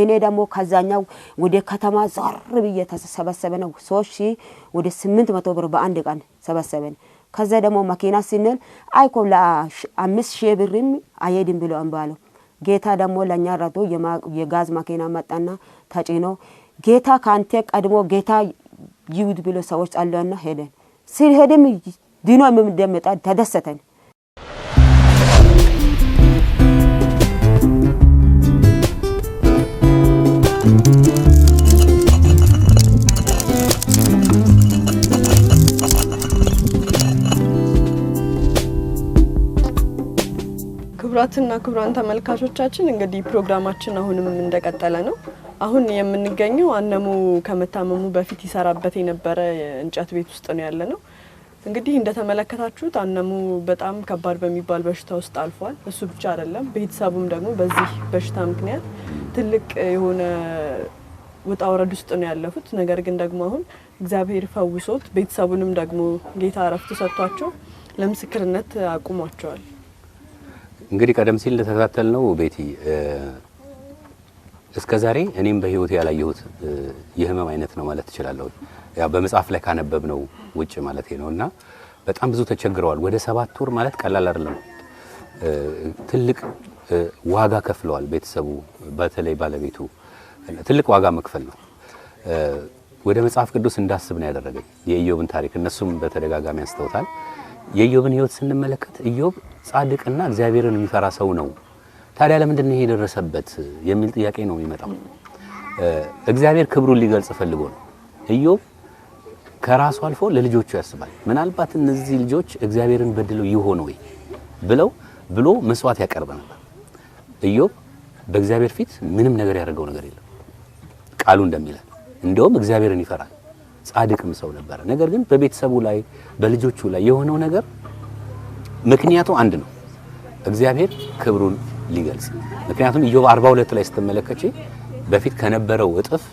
እኔ ደግሞ ከዛኛው ወደ ከተማ ዞር ብዬ ተሰበሰበ ነው 3000 ወደ 800 ብር በአንድ ቀን ሰበሰበን። ከዛ ደግሞ መኪና ሲነል አይኮ ለ5000 ብርም አይሄድም ብሎ አንባለው። ጌታ ደግሞ ለኛ ረዶ የጋዝ መኪና መጣና ተጭኖ ጌታ ካንተ ቀድሞ ጌታ ይውድ ብሎ ሰዎች አለና ሄደን ሲሄድም ዲኖ እንደመጣ ተደሰተን። ክቡራትና ክቡራን ተመልካቾቻችን እንግዲህ ፕሮግራማችን አሁንም እንደቀጠለ ነው። አሁን የምንገኘው አነሙ ከመታመሙ በፊት ይሰራበት የነበረ እንጨት ቤት ውስጥ ነው ያለነው። እንግዲህ እንደተመለከታችሁት አነሙ በጣም ከባድ በሚባል በሽታ ውስጥ አልፏል። እሱ ብቻ አይደለም፣ ቤተሰቡም ደግሞ በዚህ በሽታ ምክንያት ትልቅ የሆነ ውጣ ወረድ ውስጥ ነው ያለፉት። ነገር ግን ደግሞ አሁን እግዚአብሔር ፈውሶት ቤተሰቡንም ደግሞ ጌታ አረፍት ሰጥቷቸው ለምስክርነት አቁሟቸዋል። እንግዲህ ቀደም ሲል እንደተከታተልነው ቤቲ እስከዛሬ እኔም በህይወት ያላየሁት የህመም አይነት ነው ማለት እችላለሁ። ያ በመጽሐፍ ላይ ካነበብነው ውጭ ማለት ነውና በጣም ብዙ ተቸግረዋል። ወደ 7 ወር ማለት ቀላል አይደለም። ትልቅ ዋጋ ከፍለዋል ቤተሰቡ፣ በተለይ ባለቤቱ ትልቅ ዋጋ መክፈል ነው። ወደ መጽሐፍ ቅዱስ እንዳስብ ነው ያደረገኝ የኢዮብን ታሪክ። እነሱም በተደጋጋሚ ያስተውታል። የኢዮብን ህይወት ስንመለከት ኢዮብ ጻድቅና እግዚአብሔርን የሚፈራ ሰው ነው። ታዲያ ለምንድን ነው የደረሰበት የሚል ጥያቄ ነው የሚመጣው። እግዚአብሔር ክብሩን ሊገልጽ ፈልጎ ነው። ኢዮብ ከራሱ አልፎ ለልጆቹ ያስባል። ምናልባት እነዚህ ልጆች እግዚአብሔርን በድለው ይሆን ወይ ብሎ መስዋዕት ያቀርብ ነበር። ኢዮብ በእግዚአብሔር ፊት ምንም ነገር ያደረገው ነገር የለም ቃሉ እንደሚለው። እንደውም እግዚአብሔርን ይፈራል፣ ጻድቅም ሰው ነበር። ነገር ግን በቤተሰቡ ላይ በልጆቹ ላይ የሆነው ነገር ምክንያቱ አንድ ነው፣ እግዚአብሔር ክብሩን ሊገልጽ። ምክንያቱም ኢዮብ 42 ላይ ስትመለከቺ በፊት ከነበረው እጥፍ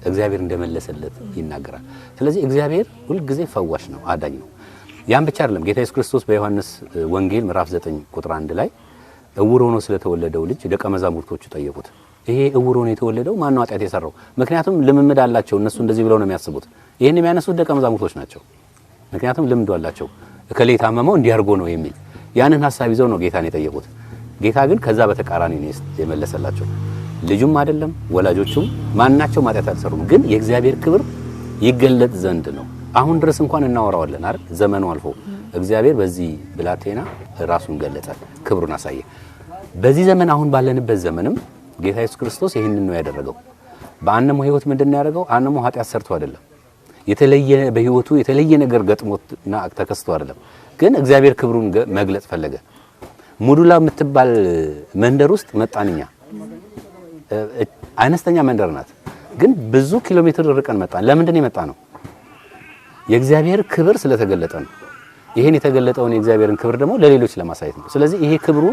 እግዚአብሔር እንደመለሰለት ይናገራል። ስለዚህ እግዚአብሔር ሁሉ ጊዜ ፈዋሽ ነው፣ አዳኝ ነው። ያን ብቻ አይደለም። ጌታ ኢየሱስ ክርስቶስ በዮሐንስ ወንጌል ምዕራፍ 9 ቁጥር 1 ላይ እውር ሆኖ ስለተወለደው ልጅ ደቀ መዛሙርቶቹ ጠየቁት። ይሄ እውር ሆኖ የተወለደው ማን ነው ኃጢአት የሰራው? ምክንያቱም ልምምድ አላቸው እነሱ እንደዚህ ብለው ነው የሚያስቡት። ይሄን የሚያነሱት ደቀ መዛሙርቶች ናቸው። ምክንያቱም ልምዱ አላቸው። እከሌ ታመመው እንዲያርጎ ነው የሚል ያንን ሐሳብ ይዘው ነው ጌታን የጠየቁት። ጌታ ግን ከዛ በተቃራኒ ነው የመለሰላቸው። ልጁም አይደለም ወላጆቹም ማናቸውም ኃጢአት አልሰሩም፣ ግን የእግዚአብሔር ክብር ይገለጥ ዘንድ ነው። አሁን ድረስ እንኳን እናወራዋለን አይደል? ዘመኑ አልፎ እግዚአብሔር በዚህ ብላቴና ራሱን ገለጸ፣ ክብሩን አሳየ። በዚህ ዘመን አሁን ባለንበት ዘመንም ጌታ ኢየሱስ ክርስቶስ ይሄንን ነው ያደረገው። በአንሞ ህይወት ምንድነው ያደረገው? አንሞ ኃጢአት ሰርቶ አይደለም፣ የተለየ በህይወቱ የተለየ ነገር ገጥሞትና ተከስቶ አይደለም፣ ግን እግዚአብሔር ክብሩን መግለጽ ፈለገ። ሙዱላ የምትባል መንደር ውስጥ መጣንኛ። አነስተኛ መንደር ናት፣ ግን ብዙ ኪሎ ሜትር ርቀን መጣን። ለምንድን የመጣ ነው? የእግዚአብሔር ክብር ስለተገለጠ ነው። ይሄን የተገለጠውን የእግዚአብሔርን ክብር ደግሞ ለሌሎች ለማሳየት ነው። ስለዚህ ይሄ ክብሩ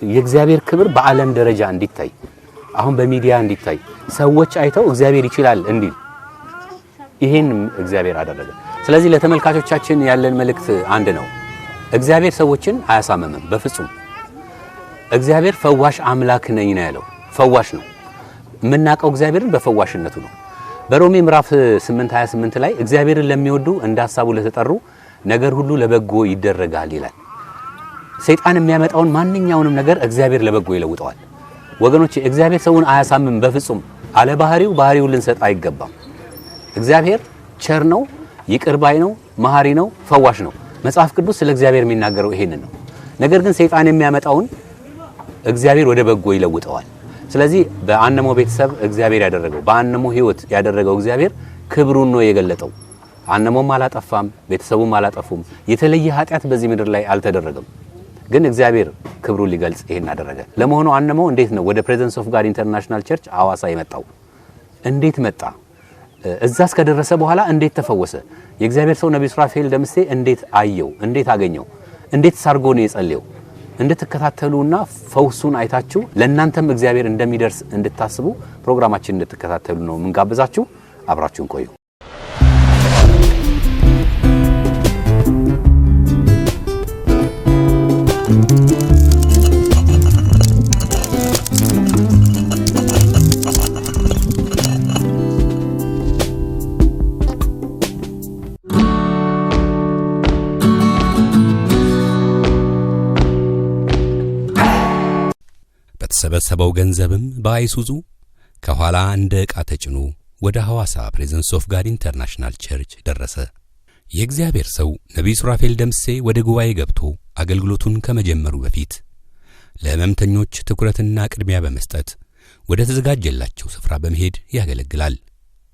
የእግዚአብሔር ክብር በዓለም ደረጃ እንዲታይ፣ አሁን በሚዲያ እንዲታይ፣ ሰዎች አይተው እግዚአብሔር ይችላል እንዲል ይሄን እግዚአብሔር አደረገ። ስለዚህ ለተመልካቾቻችን ያለን መልእክት አንድ ነው። እግዚአብሔር ሰዎችን አያሳምምም በፍጹም። እግዚአብሔር ፈዋሽ አምላክ ነኝ ነው ያለው። ፈዋሽ ነው። የምናውቀው እግዚአብሔርን በፈዋሽነቱ ነው። በሮሜ ምዕራፍ 8:28 ላይ እግዚአብሔርን ለሚወዱ እንደ ሐሳቡ ለተጠሩ ነገር ሁሉ ለበጎ ይደረጋል ይላል። ሰይጣን የሚያመጣውን ማንኛውንም ነገር እግዚአብሔር ለበጎ ይለውጠዋል። ወገኖች እግዚአብሔር ሰውን አያሳምም በፍጹም። አለ ባህሪው ልንሰጥ አይገባም። እግዚአብሔር ቸር ነው፣ ይቅር ባይ ነው፣ መሐሪ ነው፣ ፈዋሽ ነው። መጽሐፍ ቅዱስ ስለ እግዚአብሔር የሚናገረው ይሄንን ነው። ነገር ግን ሰይጣን የሚያመጣውን እግዚአብሔር ወደ በጎ ይለውጠዋል። ስለዚህ በአንሞ ቤተሰብ እግዚአብሔር ያደረገው በአንሞ ህይወት ያደረገው እግዚአብሔር ክብሩን ነው የገለጠው። አንሞም አላጠፋም፣ ቤተሰቡም አላጠፉም። የተለየ ኃጢአት በዚህ ምድር ላይ አልተደረገም። ግን እግዚአብሔር ክብሩን ሊገልጽ ይሄን አደረገ። ለመሆኑ አንሞ እንዴት ነው ወደ ፕሬዘንስ ኦፍ ጋድ ኢንተርናሽናል ቸርች አዋሳ የመጣው? እንዴት መጣ? እዛስ ከደረሰ በኋላ እንዴት ተፈወሰ? የእግዚአብሔር ሰው ነብዩ ሱራፌል ደምሴ እንዴት አየው? እንዴት አገኘው? እንዴት ሳርጎ ነው የጸለየው? እንድትከታተሉና ፈውሱን አይታችሁ ለእናንተም እግዚአብሔር እንደሚደርስ እንድታስቡ ፕሮግራማችን እንድትከታተሉ ነው ምንጋብዛችሁ። አብራችሁን ቆዩ። በተሰበሰበው ገንዘብም በአይሱዙ ከኋላ እንደ ዕቃ ተጭኖ ወደ ሐዋሳ ፕሬዘንስ ኦፍ ጋድ ኢንተርናሽናል ቸርች ደረሰ። የእግዚአብሔር ሰው ነቢይ ሱራፌል ደምሴ ወደ ጉባኤ ገብቶ አገልግሎቱን ከመጀመሩ በፊት ለሕመምተኞች ትኩረትና ቅድሚያ በመስጠት ወደ ተዘጋጀላቸው ስፍራ በመሄድ ያገለግላል።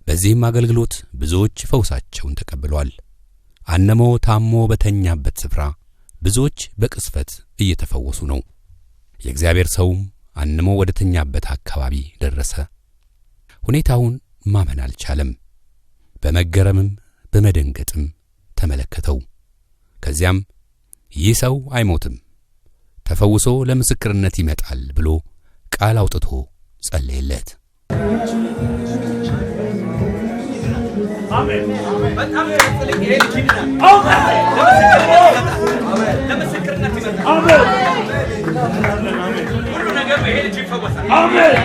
በዚህም አገልግሎት ብዙዎች ፈውሳቸውን ተቀብለዋል። አነሞ ታሞ በተኛበት ስፍራ ብዙዎች በቅስፈት እየተፈወሱ ነው። የእግዚአብሔር ሰውም አነሞ ወደ ተኛበት አካባቢ ደረሰ። ሁኔታውን ማመን አልቻለም። በመገረምም በመደንገጥም ተመለከተው። ከዚያም ይህ ሰው አይሞትም፣ ተፈውሶ ለምስክርነት ይመጣል ብሎ ቃል አውጥቶ ጸለየለት። አሜን። በጣም ተጽልኝ ይሄ ልጅ ይድናል። ለምስክርነት ይመጣል። አሜን። ሁሉ ነገር ይሄ ልጅ ይፈወሳል። አሜን።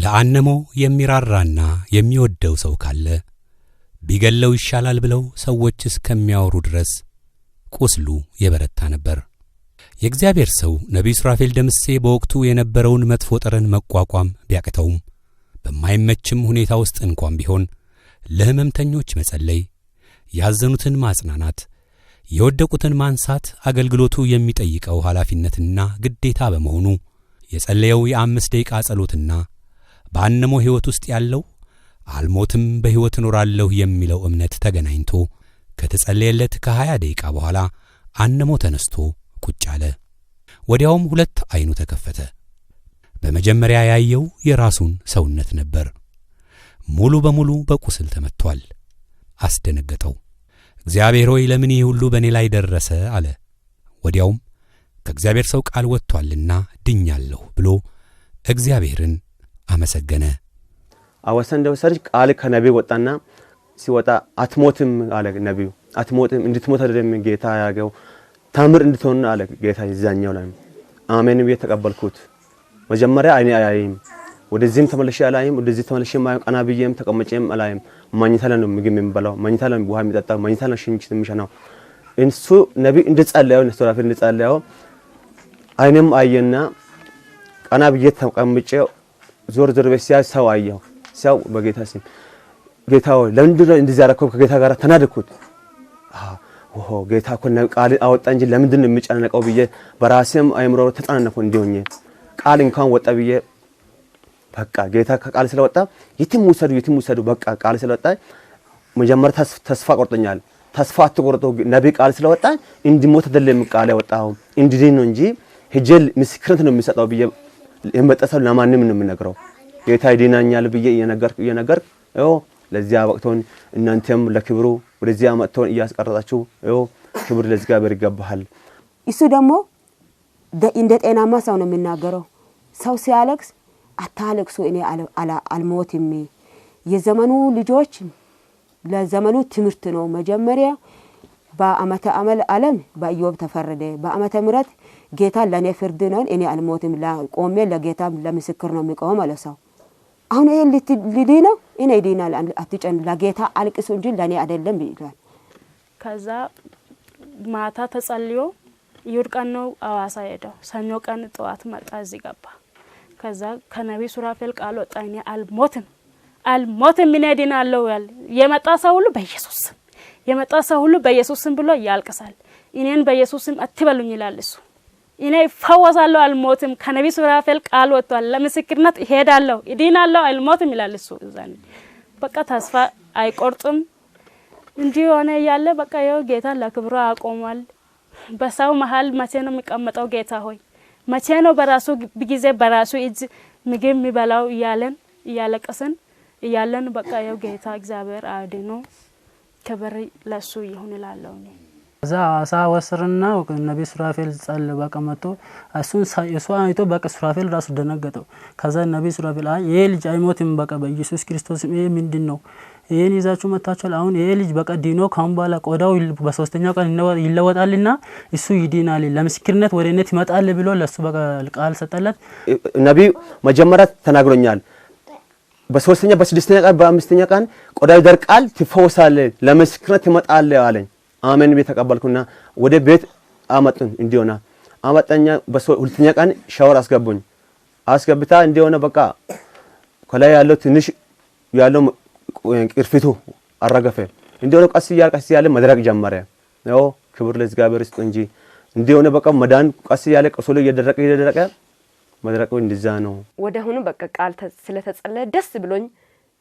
ለአነሞ የሚራራና የሚወደው ሰው ካለ ቢገለው ይሻላል ብለው ሰዎች እስከሚያወሩ ድረስ ቁስሉ የበረታ ነበር። የእግዚአብሔር ሰው ነቢይ ሱራፌል ደምሴ በወቅቱ የነበረውን መጥፎ ጠረን መቋቋም ቢያቅተውም በማይመችም ሁኔታ ውስጥ እንኳን ቢሆን ለሕመምተኞች መጸለይ፣ ያዘኑትን ማጽናናት፣ የወደቁትን ማንሳት አገልግሎቱ የሚጠይቀው ኃላፊነትና ግዴታ በመሆኑ የጸለየው የ5 ደቂቃ ጸሎትና በአነሞ ሕይወት ውስጥ ያለው አልሞትም በሕይወት እኖራለሁ የሚለው እምነት ተገናኝቶ ከተጸለየለት ከ20 ደቂቃ በኋላ አነሞ ተነስቶ ቁጭ አለ። ወዲያውም 2 ዓይኑ ተከፈተ። በመጀመሪያ ያየው የራሱን ሰውነት ነበር። ሙሉ በሙሉ በቁስል ተመቷል። አስደነገጠው። እግዚአብሔር ሆይ ለምን ይህ ሁሉ በእኔ ላይ ደረሰ አለ። ወዲያውም ከእግዚአብሔር ሰው ቃል ወጥቷልና ድኛለሁ ብሎ እግዚአብሔርን አመሰገነ። አወሰን ደውሰርጅ ቃል ከነቢይ ወጣና ሲወጣ አትሞትም አለ ነቢዩ። አትሞትም እንድትሞት አይደለም ጌታ ያገው ታምር እንድትሆን አለ ጌታ። ይዛኛው ላይ አሜን ብዬ ተቀበልኩት። መጀመሪያ አይኔ አያይም፣ ወደዚህም ተመልሼ አላይም፣ ወደዚህ ተመልሼ ቀና ብዬም ተቀመጬም አላይም። መኝታ ላይ ነው ምግብ የምበላው፣ መኝታ ላይ ውሃ የሚጠጣው፣ መኝታ ላይ ሽንት የምሸናው። እሱ ነቢይ እንደጸለየው ሱራፌል እንደጸለየው አይኔም አየና ቀና ብዬ ተቀመጬ ዞር ብዬ ሲያይ ሰው አየሁ። ሰው በጌታ ስም ጌታ ሆይ ለምንድን ነው እንደዚህ ያደረከው? ከጌታ ጋር ተናደድኩት። ጌታ እኮ ቃል አወጣ እንጂ ለምንድን ነው የሚጨነቀው ብዬ በራሴም አይምሮ ተጨናነኩ። እንዲሆኝ ቃል እንኳን ወጣ ብዬ በቃ ጌታ ከቃል ስለወጣ የትም ውሰዱ በቃ ቃል ስለወጣ መጀመሪያ ተስፋ ቆርጦኛል። ተስፋ አትቆርጡ፣ ነቢይ ቃል ስለወጣ እንዲሞት አይደለም ቃል ያወጣው እንዲድን ነው እንጂ ሄጀል ምስክርነት ነው የሚሰጠው ብዬ የመጣሰው ለማንም ነው የምነግረው። ጌታ ይድናኛል ብዬ እየነገር ለዚያ ወቅቶን እናንተም ለክብሩ ወደዚያ መጥቶን እያስቀረጣችሁ ክብር ለእግዚአብሔር ይገባሃል። እሱ ደግሞ እንደ ጤናማ ሰው ነው የሚናገረው። ሰው ሲያለቅስ አታለቅሱ እኔ አልሞትም። የዘመኑ ልጆች ለዘመኑ ትምህርት ነው። መጀመሪያ በአመተ አመል ዓለም በኢዮብ ተፈረደ። በአመተ ምሕረት ጌታ ለኔ ፍርድ ነው፣ እኔ አልሞትም፣ ቆሜ ለጌታ ለምስክር ነው የሚቆመው ማለት ሰው። አሁን ይሄ ልድነው እኔ ይድናል አትጨን፣ ለጌታ አልቅሱ እንጂ ለኔ አይደለም ይላል። ከዛ ማታ ተጸልዮ ይሁድ ቀን ነው አዋሳ ሄደው፣ ሰኞ ቀን ጠዋት መጣ እዚህ ገባ። ከዛ ከነቢይ ሱራፌል ቃል ወጣ፣ እኔ አልሞትም እኔ እድናለሁ ያለ የመጣ ሰው ሁሉ በኢየሱስ ስም የመጣ ሰው ሁሉ በኢየሱስ ስም ብሎ ያልቅሳል። እኔን በኢየሱስ ስም አትበሉኝ ይላል እሱ። እኔ ፈወሳለሁ አልሞትም፣ ከነቢይ ሱራፌል ቃል ወጥቷል፣ ለምስክርነት እሄዳለሁ እድናለሁ አልሞትም ይላል እሱ። እዛኔ በቃ ተስፋ አይቆርጥም። እንዲህ ሆነ ያለ በቃ ይኸው ጌታ ለክብሩ አቆሟል። በሰው መሃል መቼ ነው የሚቀመጠው? ጌታ ሆይ መቼ ነው በራሱ ጊዜ በራሱ እጅ ምግብ የሚበላው? እያለን እያለቀስን እያለን በቃ ይኸው ጌታ እግዚአብሔር አድኖ ክብር ለሱ ይሁን እላለሁ። እዛ አሳ ወስርና ነቢይ ሱራፌል ጻለ በቃ መጥቶ እሱን አይቶ በቃ ሱራፌል ራሱ ደነገጠው። ከዛ ነቢይ ሱራፌል ይሄ ልጅ አይሞትም በቃ በኢየሱስ ክርስቶስ ይሄ ምንድነው? ይሄን ይዛችሁ መጣችኋል። አሁን ይሄ ልጅ በቃ ዲኖ ካሁን በኋላ ቆዳው በሶስተኛው ቀን ይለወጣልና እሱ ይድናል፣ ለምስክርነት ወደ እኔ ይመጣል ብሎ ለሱ በቃ ቃል ሰጠለት። ነቢይ መጀመሪያ ተናግሮኛል። በሶስተኛ በስድስተኛ ቀን በአምስተኛ ቀን ቆዳው ይደርቃል፣ ትፈወሳለህ፣ ለምስክርነት ይመጣል አለኝ። አሜን ቤት ተቀበልኩና ወደ ቤት አመጡን። እንዲሆና አመጣኛ። በሁለተኛ ቀን ሻወር አስገቡኝ። አስገብታ እንዲሆነ በቃ ከላይ ያለው ትንሽ ያለው ቅርፊቱ አረገፈ። እንዲሆነ ቀስ ያለ መድረቅ ጀመረ። ክብር ለእግዚአብሔር ይስጥ እንጂ እንዲሆነ በቃ መዳን ቀስ ያለ ቆስሎ እየደረቀ መድረቁ እንደዛ ነው። ወደ አሁኑ በቃ ቃል ስለተጸለየ ደስ ብሎኝ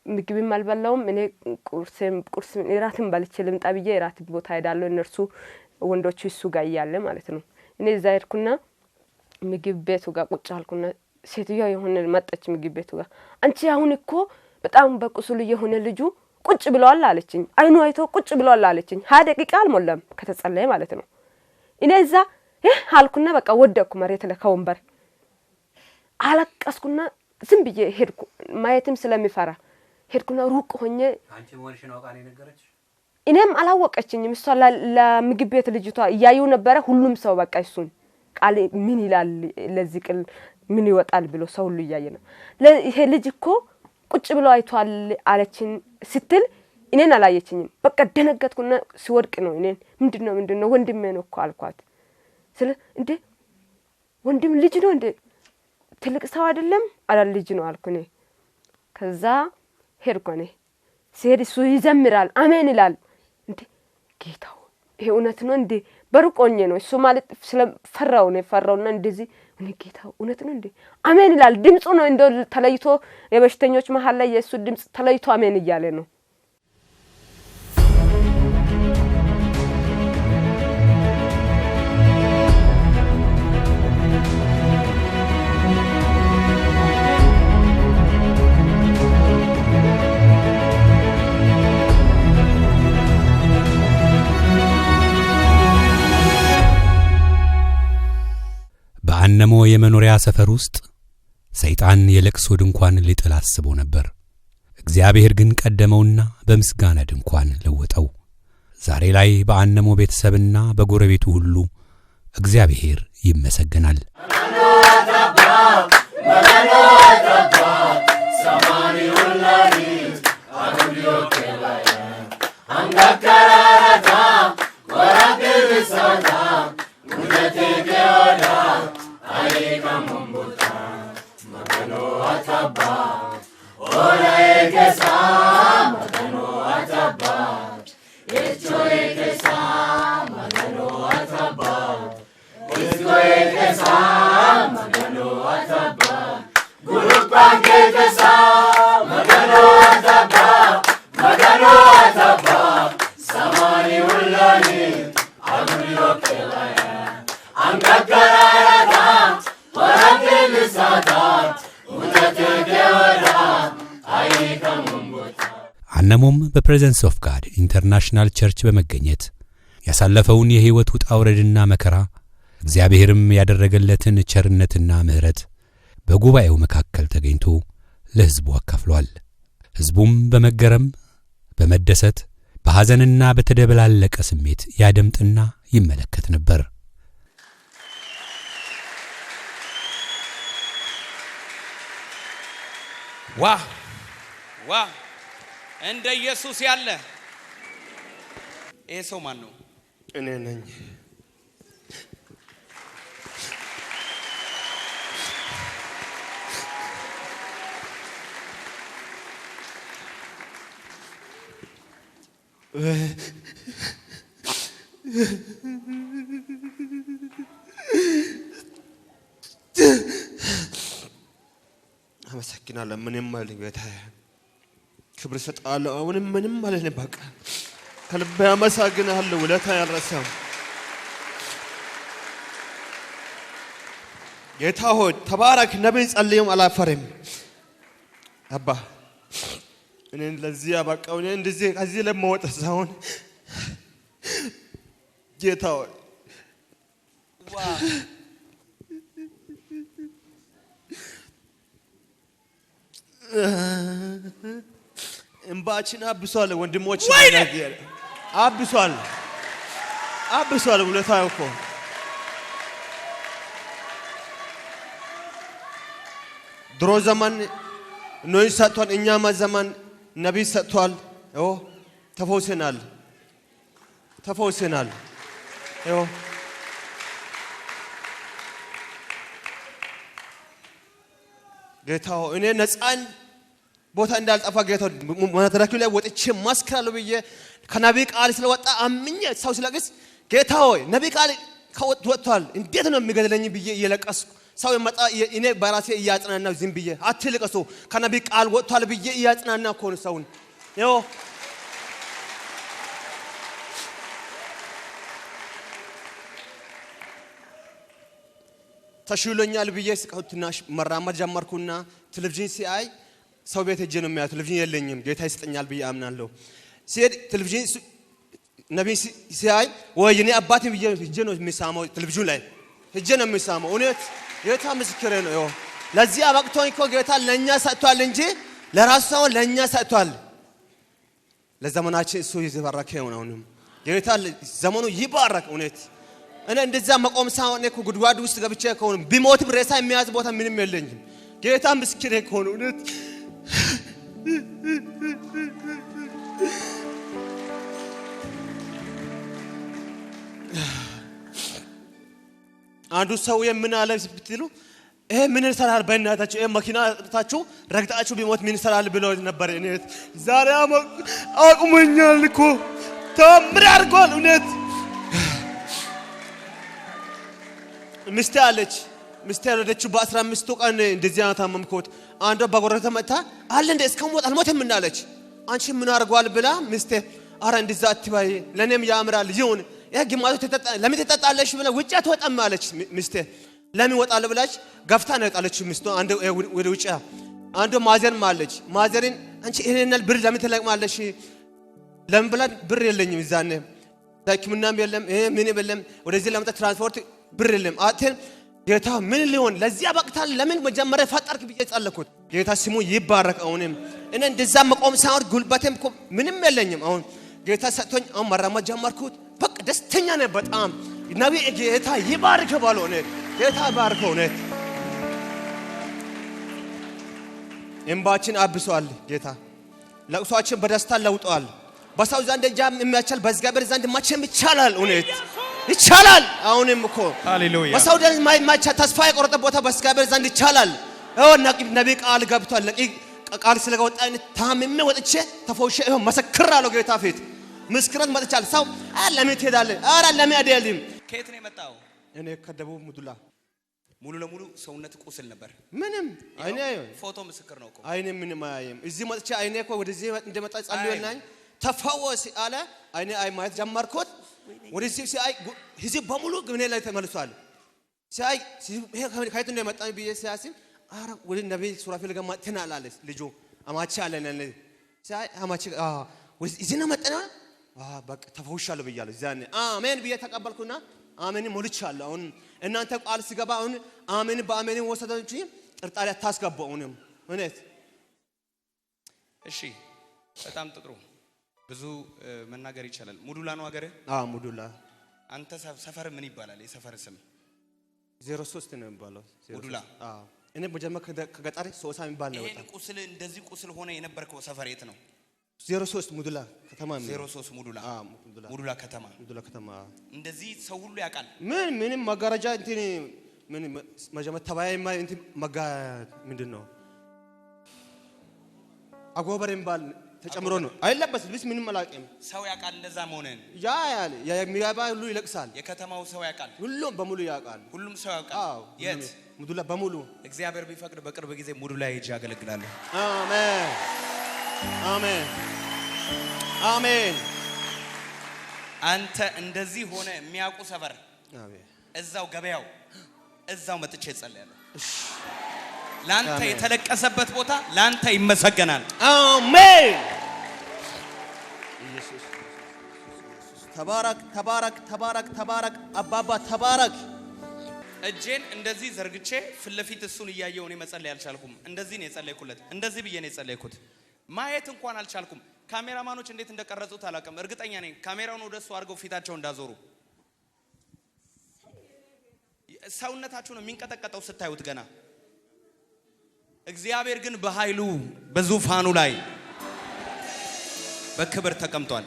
ምግብም አልበላውም። እኔ ቁርስ እራትም ባልቼ ልምጣ ብዬ እራት ቦታ ሄዳለሁ። እነርሱ ወንዶቹ እሱ ጋር እያለ ማለት ነው። እኔ እዛ ሄድኩና ምግብ ቤቱ ጋር ቁጭ አልኩና ሴትዮዋ የሆነ መጣች ምግብ ቤቱ ጋር። አንቺ አሁን እኮ በጣም በቁስሉ የሆነ ልጁ ቁጭ ብለዋል አለችኝ። አይኑ አይቶ ቁጭ ብለዋል አለችኝ። 20 ደቂቃ አልሞላም ከተጸለየ ማለት ነው። እኔ እዛ አልኩና በቃ ወደኩ መሬት ላይ ከወንበር አለቀስኩና ዝም ብዬ ሄድኩ። ማየትም ስለሚፈራ ሄድኩና ሩቅ ሆኜ አንቺ ወንሽ ነው ቃል የነገረች እኔም አላወቀችኝም። እሷ ለምግብ ቤት ልጅቷ እያዩ ነበረ። ሁሉም ሰው በቃ እሱን ቃል ምን ይላል ለዚህ ቅል ምን ይወጣል ብሎ ሰው ሁሉ እያየ ነው። ይሄ ልጅ እኮ ቁጭ ብሎ አይቷል አለችን ስትል እኔን አላየችኝም። በቃ ደነገጥኩና ሲወድቅ ነው እኔን ምንድነው ወንድሜ ነው እኮ አልኳት። ስለ እንዴ ወንድም ልጅ ነው እንዴ ትልቅ ሰው አይደለም አላ ልጅ ነው አልኩኝ። ከዛ ሄድኩኝ። ሲሄድ እሱ ይዘምራል አሜን ይላል። እንዴ ጌታው ይሄ እውነት ነው እንዴ? በሩቆኜ ነው እሱ ማለት ስለፈራው ነው ፈራውና እንደዚህ እኔ ጌታው እውነት ነው እንዴ አሜን ይላል። ድምጹ ነው እንደው ተለይቶ የበሽተኞች መሃል ላይ የሱ ድምጽ ተለይቶ አሜን እያለ ነው። በአነሞ የመኖሪያ ሰፈር ውስጥ ሰይጣን የለቅሶ ድንኳን ሊጥል አስቦ ነበር። እግዚአብሔር ግን ቀደመውና በምስጋና ድንኳን ለወጠው። ዛሬ ላይ በአነሞ ቤተሰብና በጎረቤቱ ሁሉ እግዚአብሔር ይመሰገናል። አነሞም በፕሬዘንስ ኦፍ ጋድ ኢንተርናሽናል ቸርች በመገኘት ያሳለፈውን የሕይወት ውጣ ውረድና መከራ እግዚአብሔርም ያደረገለትን ቸርነትና ምሕረት በጉባኤው መካከል ተገኝቶ ለሕዝቡ አካፍሏል። ሕዝቡም በመገረም በመደሰት በሐዘንና በተደበላለቀ ስሜት ያደምጥና ይመለከት ነበር። ዋ እንደ ኢየሱስ ያለ ይሄ ሰው ማን ነው? እኔ ነኝ። አመሰግናለሁ። ምንም ማለት ጌታዬ ክብር ሰጣለሁ። አሁንም ምንም ማለት ነው። በቃ ከልቤ አመሰግናለሁ። ውለታ ያልረሳም ጌታ ሆይ ተባረክ። ነብይ ጸልየም አላፈረም። አባ እኔን ለዚህ ያበቃው እኔ እንደዚህ ከዚህ ለመወጣ ሳይሆን ጌታ ሆይ እንባችን አብሷል። ወንድሞች አብሷል። ውለታው እኮ ድሮ ዘመን ኖይ ሰጥቷል። እኛማ ዘመን ነቢይ ሰጥቷል። ተፈውሰናል። ጌታው እኔ ነፃን ቦታ እንዳልጠፋ ጌታው መድረኩ ላይ ወጥቼ ማስከራለሁ ብዬ ከነቢይ ቃል ስለወጣ አምኜ ሰው ስለቅስ ጌታ ሆይ ነቢይ ቃል ወጥቷል እንዴት ነው የሚገድለኝ ብዬ እየለቀስኩ ሰው የመጣ እኔ በራሴ እያጽናናው ዝም ብዬ አትልቀሱ ከነቢይ ቃል ወጥቷል ብዬ እያጽናና እኮ ነው ሰውን ተሽሎኛል ብዬ ትናሽ መራመድ ጀመርኩና ቴሌቪዥን ሲያይ ሰው ቤት ሄጄ ነው የሚያየው። ቴሌቪዥን የለኝም ጌታ ይስጠኛል ብዬ አምናለሁ። ሲሄድ ቴሌቪዥን ነቢይ ሲያይ ወይ እኔ አባቴ ብዬ ሄጄ ነው የሚሳመው። ቴሌቪዥን ላይ ሄጄ ነው የሚሳመው። እውነት ጌታ ምስክሬ ነው። ለዚህ አበቅቶኝ እኮ ጌታ ለእኛ ሰጥቷል እንጂ ለራሱ ሳይሆን ለእኛ ሰጥቷል። ለዘመናችን እሱ ይባረክ። አሁንም ጌታ ዘመኑ ይባረክ። እውነት እኔ እንደዛ መቆም ሳይሆን እኮ ጉድጓድ ውስጥ ገብቼ ከሆነ ቢሞት ሬሳ የሚያዝ ቦታ ምንም የለኝም። ጌታ ምስክሬ ከሆነ እውነት አንዱ ሰው ምን አለ ብትሉ ይሄ ምን ይሰራል በእናታችሁ ይሄ መኪና አጥታችሁ ረግጣችሁ ቢሞት ምን ይሰራል ብሎ ነበር። እኔ ዛሬ አቁመኛል እኮ ተምር አድርጓል። እውነት ሚስቴ አለች ሚስቴ ወለደችው በ15 ቀን እንደዚህ ታመምኩት። አንዷ በጎረተ መጣ አለ እንደ እስከሞት አልሞተም ምን አለች። አንቺ ምን አድርጓል ብላ ሚስቴ አረ እንደዛ አትባይ ለኔም ያምራል ይሁን ያ ግማቱ ተጠጣ ለምን ተጠጣለሽ ብላ ውጭ አትወጣም አለች ሚስቴ። ለምን ወጣለ ብላች ገፍታ ነው ጣለች ሚስቱ አንዱ ወደ ውጭ አንዱ ማዘር ማለች ማዘርን አንቺ ይሄንን ብር ለምን ተለቅማለሽ ለምን ብላ ብር የለኝም ይዛነ ታክምናም የለም ይሄ ምን የለም ወደዚህ ለመጣ ትራንስፖርት ብር የለም አተን ጌታ ምን ሊሆን ለዚህ አበቅታል ለምን መጀመሪያ ፈጠርክ ብዬ ጸለኩት። ጌታ ስሙ ይባረክ። አሁንም እኔ እንደዛ መቆም ሳይሆን ጉልበቴም እኮ ምንም የለኝም። አሁን ጌታ ሰጥቶኝ አሁን መራመድ ጀመርኩት። በቃ ደስተኛ ነኝ በጣም ነብይ ጌታ ይባርክ ባለው ነው ጌታ ይባርከው ነው። እንባችን አብሷል ጌታ ለቅሷችን በደስታ ለውጧል። በሰው ዘንድ ጃም የሚያቻል በእግዚአብሔር ዘንድ መቼም ይቻላል። እውነት ይቻላል። አሁንም እኮ ሃሌሉያ በሰው ዘንድ ማይማቻ ተስፋ የቆረጠ ቦታ በእግዚአብሔር ዘንድ ይቻላል። ነብይ ቃል ገብቷል። ቃል ስለወጣኝ ታምሜ ወጥቼ ተፈውሼ ይሁን መሰክራለሁ ጌታ ፊት ምስክረት መጥቻለሁ። ሰው ለምን ትሄዳለህ? ኧረ ለምን አይደለም። ከየት ነው የመጣው? እኔ ከደቡብ ሙዱላ። ሙሉ ለሙሉ ሰውነት ቁስል ነበር። ምንም አይኔ ፎቶ ምስክር ነው እኮ አይኔ ምንም አያየም። እዚህ መጥቼ አይኔ እኮ ወደዚህ እንደመጣ ጸልዮልኝ ተፈወስ አለ። አይኔ አይ ማየት ጀመርኩት። ወደዚህ ሲያይ ህዝብ በሙሉ ግብኔ ላይ ተመልሷል። ሲያይ ይሄ ከየት እንደመጣ ብዬ ሲያስብ አረ ወደ ነብይ ሱራፌል ጋር መጥተናል አለ ልጁ አማቻ አለና ሲያይ አማቻ እዚህ ነው መጣና በቃ ተፈውሻለሁ ብያለሁ። ዛኔ አሜን ብዬ ተቀበልኩና አሜን ሞልቻለሁ። አሁን እናንተ ቃል ሲገባ አሁን አሜን በአሜን ወሰደች ጥርጣሬ አታስገባው። አሁንም እውነት እሺ፣ በጣም ጥሩ ብዙ መናገር ይቻላል። ሙዱላ ነው ሀገር? ሙዱላ። አንተ ሰፈር ምን ይባላል? የሰፈር ስም 03 ነው የሚባለው ሙዱላ። እኔ በጀመረ ከገጠር ሶሳ የሚባል ነው። ይሄን ቁስል እንደዚህ ቁስል ሆነ የነበርከው ሰፈር የት ነው? 03 ሙዱላ ከተማ ነው። 03 ሙዱላ ሙዱላ ከተማ ሙዱላ ከተማ። እንደዚህ ሰው ሁሉ ያውቃል። ምንም መጋረጃ እንትን ምን መጀመሪያ ተባያይ እንትን መጋ ምንድነው አጎበር የሚባል ተጨምሮ ነው አይለበስ ልብስ ምንም አላውቅም። ሰው ያውቃል እንደዛ መሆነን ያ ያለ የሚያባ ሁሉ ይለቅሳል። የከተማው ሰው ያውቃል። ሁሉም በሙሉ ያውቃል። ሁሉም ሰው ያውቃል። የት ሙዱላ በሙሉ። እግዚአብሔር ቢፈቅድ በቅርብ ጊዜ ሙዱላ ሄጄ አገለግላለሁ። አሜን አሜን አሜን። አንተ እንደዚህ ሆነ የሚያውቁ ሰፈር አሜን እዛው ገበያው እዛው መጥቼ ጸልያለሁ። ላንተ የተለቀሰበት ቦታ ላንተ ይመሰገናል። አሜን። ኢየሱስ ተባረክ ተባረክ ተባረክ ተባረክ አባባ ተባረክ። እጄን እንደዚህ ዘርግቼ ፊት ለፊት እሱን እያየሁ እኔ መጸለይ አልቻልኩም። እንደዚህ ነው የጸለይኩለት። እንደዚህ ብዬ ነው የጸለይኩት። ማየት እንኳን አልቻልኩም። ካሜራማኖች እንዴት እንደቀረጹት አላውቅም። እርግጠኛ ነኝ ካሜራውን ወደሱ አድርገው ፊታቸው እንዳዞሩ ሰውነታችሁ ነው የሚንቀጠቀጠው ስታዩት ገና። እግዚአብሔር ግን በኃይሉ በዙፋኑ ላይ በክብር ተቀምጧል።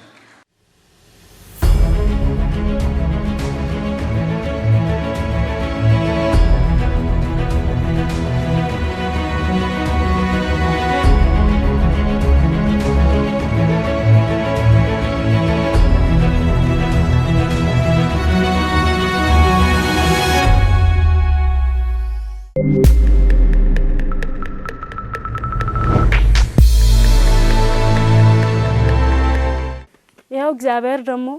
ያው እግዚአብሔር ደግሞ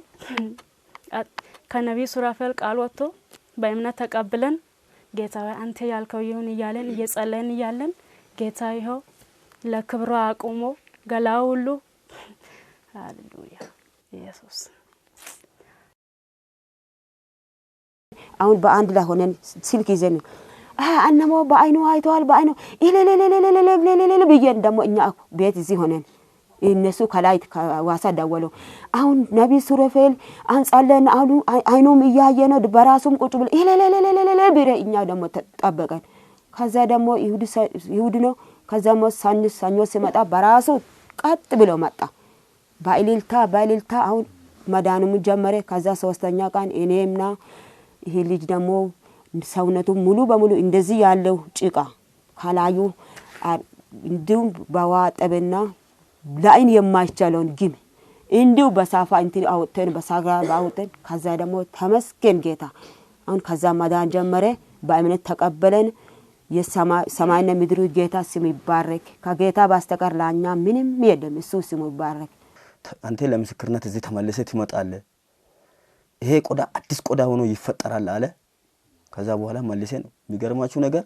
ከነብይ ሱራፌል ቃል ወጥቶ በእምነት ተቀብለን ጌታ አንተ ያልከው ይሁን እያለን እየጸለይን እያለን ጌታ ይኸው ለክብሩ አቁሞ ገላው ሁሉ ሃሌሉያ ኢየሱስ። አሁን በአንድ ላይ ሆነን ስልክ ይዘን አነሞ በአይኑ አይቷል በአይኑ ኢለለለለለለለለ ብዬን ደግሞ እኛ ቤት እዚህ ሆነን እነሱ ከላይ ከዋሳ ደወለው። አሁን ነቢይ ሱራፌል አንጻለን አሉ። አይኑም እያየ ነው በራሱም ቁጭ ብሎ ለለለለለ ብረ እኛ ደግሞ ተጠበቀን። ከዛ ደግሞ ይሁድ ነው። ከዛ ሰኞ ሲመጣ በራሱ ቀጥ ብሎ መጣ። በእልልታ አሁን መዳኑም ጀመረ። ከዛ ሶስተኛ ቀን እኔምና ይሄ ልጅ ደግሞ ሰውነቱ ሙሉ በሙሉ እንደዚህ ያለው ጭቃ ካላዩ እንዲሁም በዋጠበና ለአይን የማይቻለውን ግም እንዲሁ በሳፋ እንትን አውጥተን በሳጋ አውጥተን ከዛ ደግሞ ተመስገን ጌታ አሁን ከዛ መዳን ጀመረ። በእምነት ተቀበለን። የሰማይና ምድር ጌታ ስሙ ይባረክ። ከጌታ በስተቀር ለኛ ምንም የለም። እሱ ስሙ ይባረክ። አንተ ለምስክርነት እዚህ ተመለሰ ትመጣለህ። ይሄ ቆዳ አዲስ ቆዳ ሆኖ ይፈጠራል አለ። ከዛ በኋላ መልሰን የሚገርማችሁ ነገር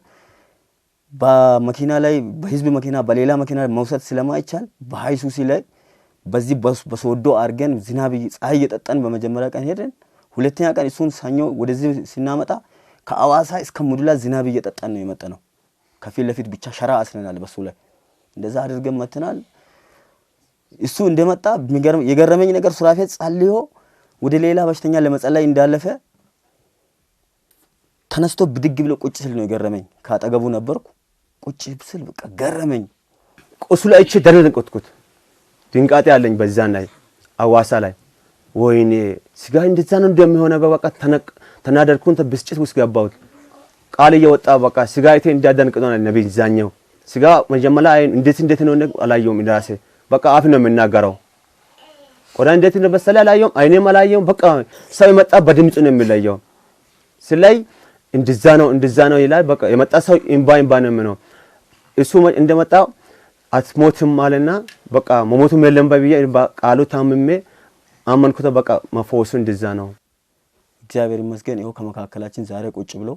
በመኪና ላይ በህዝብ መኪና በሌላ መኪና መውሰድ ስለማይቻል በሃይሱሲ ላይ በዚህ በሶዶ አርገን ዝናብ ፀሐይ እየጠጣን በመጀመሪያ ቀን ሄደን ሁለተኛ ቀን እሱን ሰኞ ወደዚህ ሲናመጣ ከአዋሳ እስከ ሙዱላ ዝናብ እየጠጣን ነው የመጣነው። ከፊት ለፊት ብቻ ሸራ አስነናል በሱ ላይ እንደዛ አድርገን መተናል። እሱ እንደመጣ የገረመኝ ነገር ሱራፌል ጸልዮ ወደ ሌላ በሽተኛ ለመጸለይ እንዳለፈ ተነስቶ ብድግ ብሎ ቁጭ ስል ነው የገረመኝ። ካጠገቡ ነበርኩ። ቁጭ ስል በቃ ገረመኝ። ቁስሉ አይቼ ደነገጥኩት። ድንጋጤ አለኝ በዛን ላይ አዋሳ ላይ ወይኔ ስጋ እንደዛ ነው እንደሚሆነው በቃ ተናደርኩን። ብስጭት ውስጥ ገባሁት። ቃል እየወጣ በቃ ስጋ አይቴ እንዳደንቅ ነው ነብይ ዛኛው ስጋ መጀመሪያ እንዴት ነው አላየውም። ራሴ በቃ አፍ ነው የምናገረው። ቆዳ እንዴት ነው በሰላ አላየውም። አይኔም አላየውም። በቃ ሰው የመጣ በድምጽ ነው የሚለየው። ስለይ እንደዛ ነው ይላል። በቃ የመጣ ሰው ኢምባ ነው። እሱ እንደመጣው አትሞትም አለና በቃ መሞቱም የለም በብዬ ቃሉ ታምሜ አመንኩት። በቃ መፈወሱ እንደዛ ነው። እግዚአብሔር ይመስገን። ይኸው ከመካከላችን ዛሬ ቁጭ ብሎ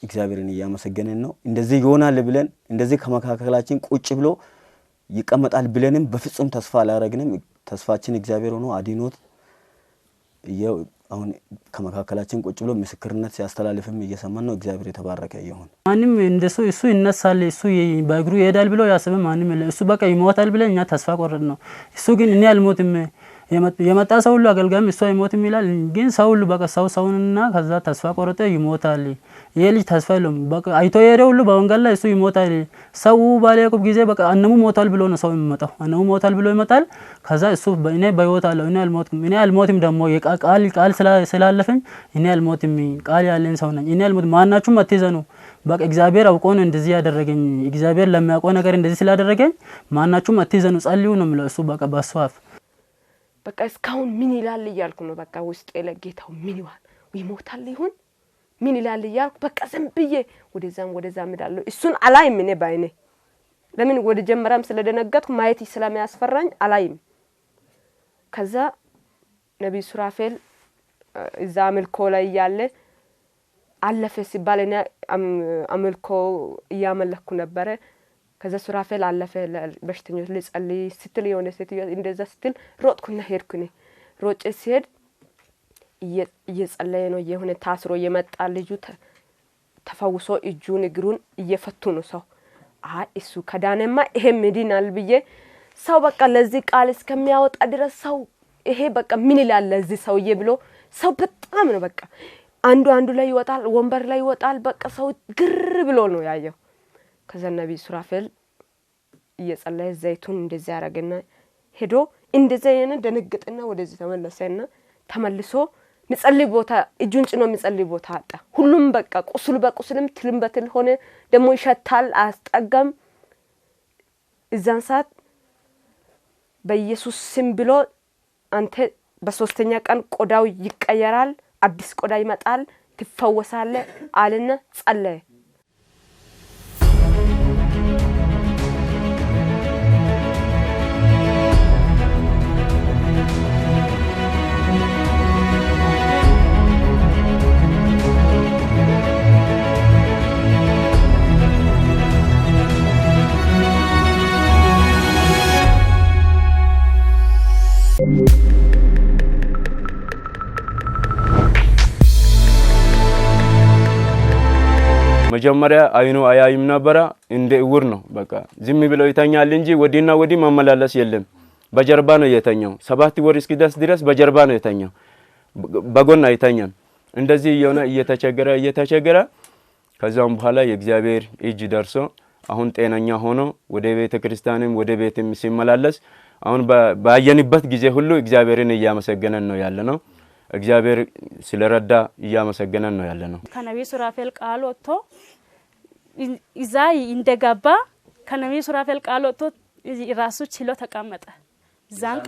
እግዚአብሔርን እያመሰገንን ነው። እንደዚህ ይሆናል ብለን እንደዚህ ከመካከላችን ቁጭ ብሎ ይቀመጣል ብለንም በፍጹም ተስፋ አላረግንም። ተስፋችን እግዚአብሔር ሆኖ አዲኖት አሁን ከመካከላችን ቁጭ ብሎ ምስክርነት ሲያስተላልፍም እየሰማን ነው። እግዚአብሔር የተባረከ ይሁን። ማንም እንደሱ እሱ ይነሳል እሱ በእግሩ ይሄዳል ብሎ ያስብም ማንም የለም። እሱ በቃ ይሞታል ብለን እኛ ተስፋ ቆረጥ ነው። እሱ ግን እኔ አልሞትም የመጣ ሰው ሁሉ አገልጋይም እሱ አይሞትም ይላል። ግን ሰው ሁሉ በቃ ሰውንና ከዛ ተስፋ ቆረጠ ይሞታል። ይሄ ልጅ ተስፋ የለውም። በቃ አይቶ የሄደው ሁሉ በወንጌል ላይ እሱ ይሞታል። ሰው ባለያዕቆብ ጊዜ በቃ አነሙ ሞታል ብሎ ነው ሰው የሚመጣው። አነሙ ሞታል ብሎ ይመጣል። ከዛ እሱ እኔ በህይወት አለው እኔ አልሞትም ደግሞ ቃል ስላለፈኝ እኔ አልሞትም ቃል ያለኝ ሰው ነኝ። እኔ አልሞትም ማናችሁም አትዘኑ። በቃ እግዚአብሔር አውቆ ነው እንደዚህ ያደረገኝ። እግዚአብሔር ለሚያውቀው ነገር እንደዚህ ስላደረገኝ ማናችሁም አትዘኑ ጸልዩ ነው የሚለው እሱ በቃ በሷፍ በቃ እስካሁን ምን ይላል እያልኩ ነው። በቃ ውስጤ ለጌታው ምን ይዋል ይሞታል ይሁን ምን ይላል እያልኩ በቃ ዝም ብዬ ወደዛም እላለሁ። እሱን አላይም እኔ ባይኔ ለምን ወደ ጀመራም ስለደነገጥኩ ማየት ስለሚያስፈራኝ አላይም። ከዛ ነብይ ሱራፌል እዛ አምልኮ ላይ ያለ አለፈ ሲባል እኔ አምልኮ እያመለኩ ነበረ። ከዛ ሱራፌል አለፈ በሽተኞች ልጸልይ ስትል የሆነ ሴት እንደዛ ስትል ሮጥኩና ሄድኩኝ። ሮጬ ሲሄድ እየጸለየ ነው የሆነ ታስሮ የመጣ ልጁ ተፈውሶ እጁን እግሩን እየፈቱ ነው ሰው። እሱ ከዳነማ ይሄም ይድናል ብዬ ሰው በቃ ለዚህ ቃል እስከሚያወጣ ድረስ ሰው ይሄ በቃ ምን ይላል ለዚህ ሰውዬ ብሎ ሰው በጣም ነው በቃ አንዱ ላይ ይወጣል፣ ወንበር ላይ ይወጣል። በቃ ሰው ግር ብሎ ነው ያየው። ከዛ ነብይ ሱራፌል እየጸለየ ዘይቱን እንደዚህ ያረገና ሄዶ እንደዚህ የነ ደነገጠና ወደዚህ ተመለሰና ተመልሶ ምጸልይ ቦታ እጁን ጭኖ ምጸልይ ቦታ አጣ። ሁሉም በቃ ቁስሉ በቁስልም ትልም በትል ሆነ። ደሞ ይሸታል አስጠጋም። እዛን ሰዓት በኢየሱስ ስም ብሎ አንተ በሶስተኛ ቀን ቆዳው ይቀየራል፣ አዲስ ቆዳ ይመጣል፣ ትፈወሳለህ አለና ጸለየ። መጀመሪያ አይኑ አያይም ነበረ፣ እንደ እውር ነው። በቃ ዝም ብለው ይተኛል እንጂ ወዲና ወዲ መመላለስ የለም። በጀርባ ነው የተኛው። 7 ወር እስኪደርስ ድረስ በጀርባ ነው የተኛው። በጎን አይተኛም። እንደዚህ የሆነ እየተቸገረ ከዛም በኋላ የእግዚአብሔር እጅ ደርሶ አሁን ጤነኛ ሆኖ ወደ ቤተ ክርስቲያንም ወደ ቤትም ሲመላለስ አሁን ባየንበት ጊዜ ሁሉ እግዚአብሔርን እያመሰገነን ነው ያለነው። እግዚአብሔር ስለረዳ እያመሰገነን ነው ያለነው። ከነቢይ ሱራፌል ቃል ወጥቶ እዛ እንደገባ ከነቢይ ሱራፌል ቃል ወጥቶ ራሱ ችሎ ተቀመጠ። እዛን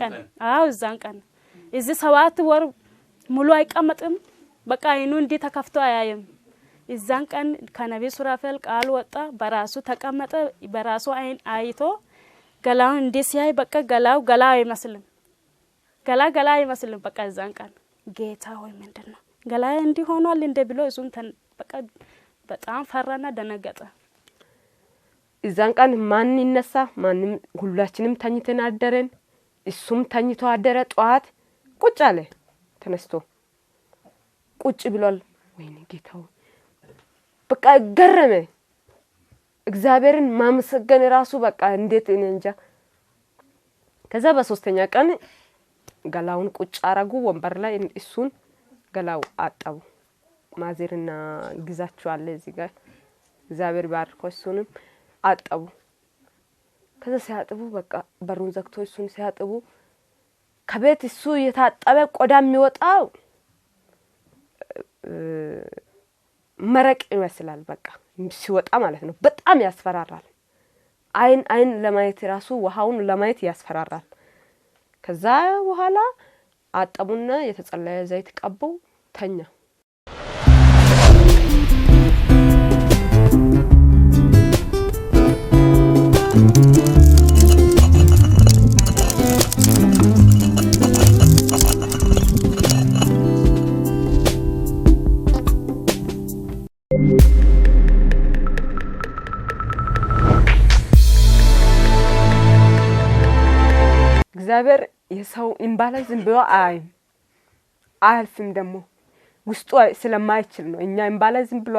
ቀን እዚህ 7 ወር ሙሉ አይቀመጥም። በቃ አይኑ እንዲህ ተከፍቶ አያይም። እዛን ቀን ከነቢይ ሱራፌል ቃል ወጣ፣ በራሱ ተቀመጠ። በራሱ አይን አይቶ ገላውን እንዲህ ሲያይ በቃ ገላ አይመስልም። ገላ አይመስልም። በቃ እዛን ቀን ጌታ ሆይ ምንድነው ገላ እንዲህ ሆኗል እንደ ብሎ እሱን በቃ በጣም ፈራና ደነገጠ። እዛን ቀን ማን ይነሳ? ማንም ሁላችንም ተኝተን አደረን። እሱም ተኝቶ አደረ። ጠዋት ቁጭ አለ። ተነስቶ ቁጭ ብሏል። ወይኔ ጌታው በቃ ገረመ። እግዚአብሔርን ማመሰገን ራሱ በቃ እንዴት እኔ እንጃ። ከዛ በሶስተኛ ቀን ገላውን ቁጭ አረጉ ወንበር ላይ። እሱን ገላው አጠቡ። ማዜርና ግዛቸው አለ እዚህ ጋር እግዚአብሔር ባርኮ እሱንም አጠቡ። ከዛ ሲያጥቡ በቃ በሩን ዘግቶ እሱን ሲያጥቡ ከቤት እሱ የታጠበ ቆዳ የሚወጣው መረቅ ይመስላል። በቃ ሲወጣ ማለት ነው። በጣም ያስፈራራል። አይን ለማየት ራሱ ውሃውን ለማየት ያስፈራራል። ከዛ በኋላ አጠቡና የተጸለየ ዘይት ቀበው ተኛ። እግዚአብሔር የሰው እንባ ላይ ዝም ብሎ አያልፍም። ደግሞ ውስጡ ስለማይችል ነው። እኛ እንባ ላይ ዝም ብሎ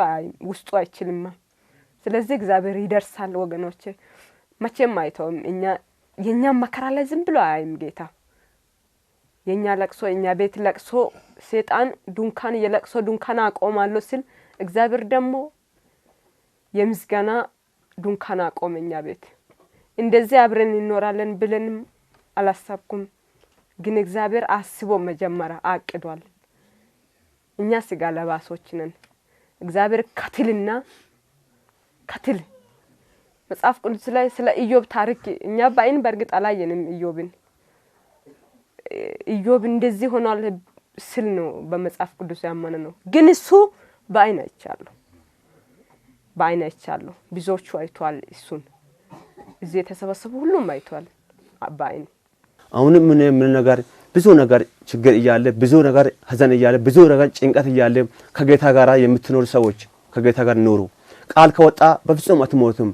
ውስጡ አይችልም። ስለዚህ እግዚአብሔር ይደርሳል ወገኖቼ። መቼም አይተውም። የኛ መከራ ላይ ዝም ብሎ አያይም ጌታ። የኛ ለቅሶ የኛ ቤት ለቅሶ ሰይጣን ዱንካን የለቅሶ ዱንካን አቆማለሁ ሲል እግዚአብሔር ደግሞ የምስጋና ዱንካን አቆመኛ ቤት። እንደዚህ አብረን እንኖራለን ብለንም አላሰብኩም። ግን እግዚአብሔር አስቦ መጀመሪያ አቅዷል። እኛ ስጋ ለባሶች ነን። እግዚአብሔር ከትል መጽሐፍ ቅዱስ ላይ ስለ ኢዮብ ታሪክ እኛ ባይን በርግጥ አላየንም። ኢዮብ እንደዚህ ሆኗል ስል ነው በመጽሐፍ ቅዱስ ያመነ ነው። ግን እሱ ባይን አይቻለሁ። ብዙዎቹ አይቷል። እሱን እዚህ የተሰበሰቡ ሁሉም አይቷል ባይን። አሁን ምን ነገር ብዙ ነገር ችግር እያለ ብዙ ነገር ሀዘን እያለ ብዙ ነገር ጭንቀት እያለ ከጌታ ጋር የምትኖር ሰዎች ከጌታ ጋር ኖሩ። ቃል ከወጣ በፍጹም አትሞቱም።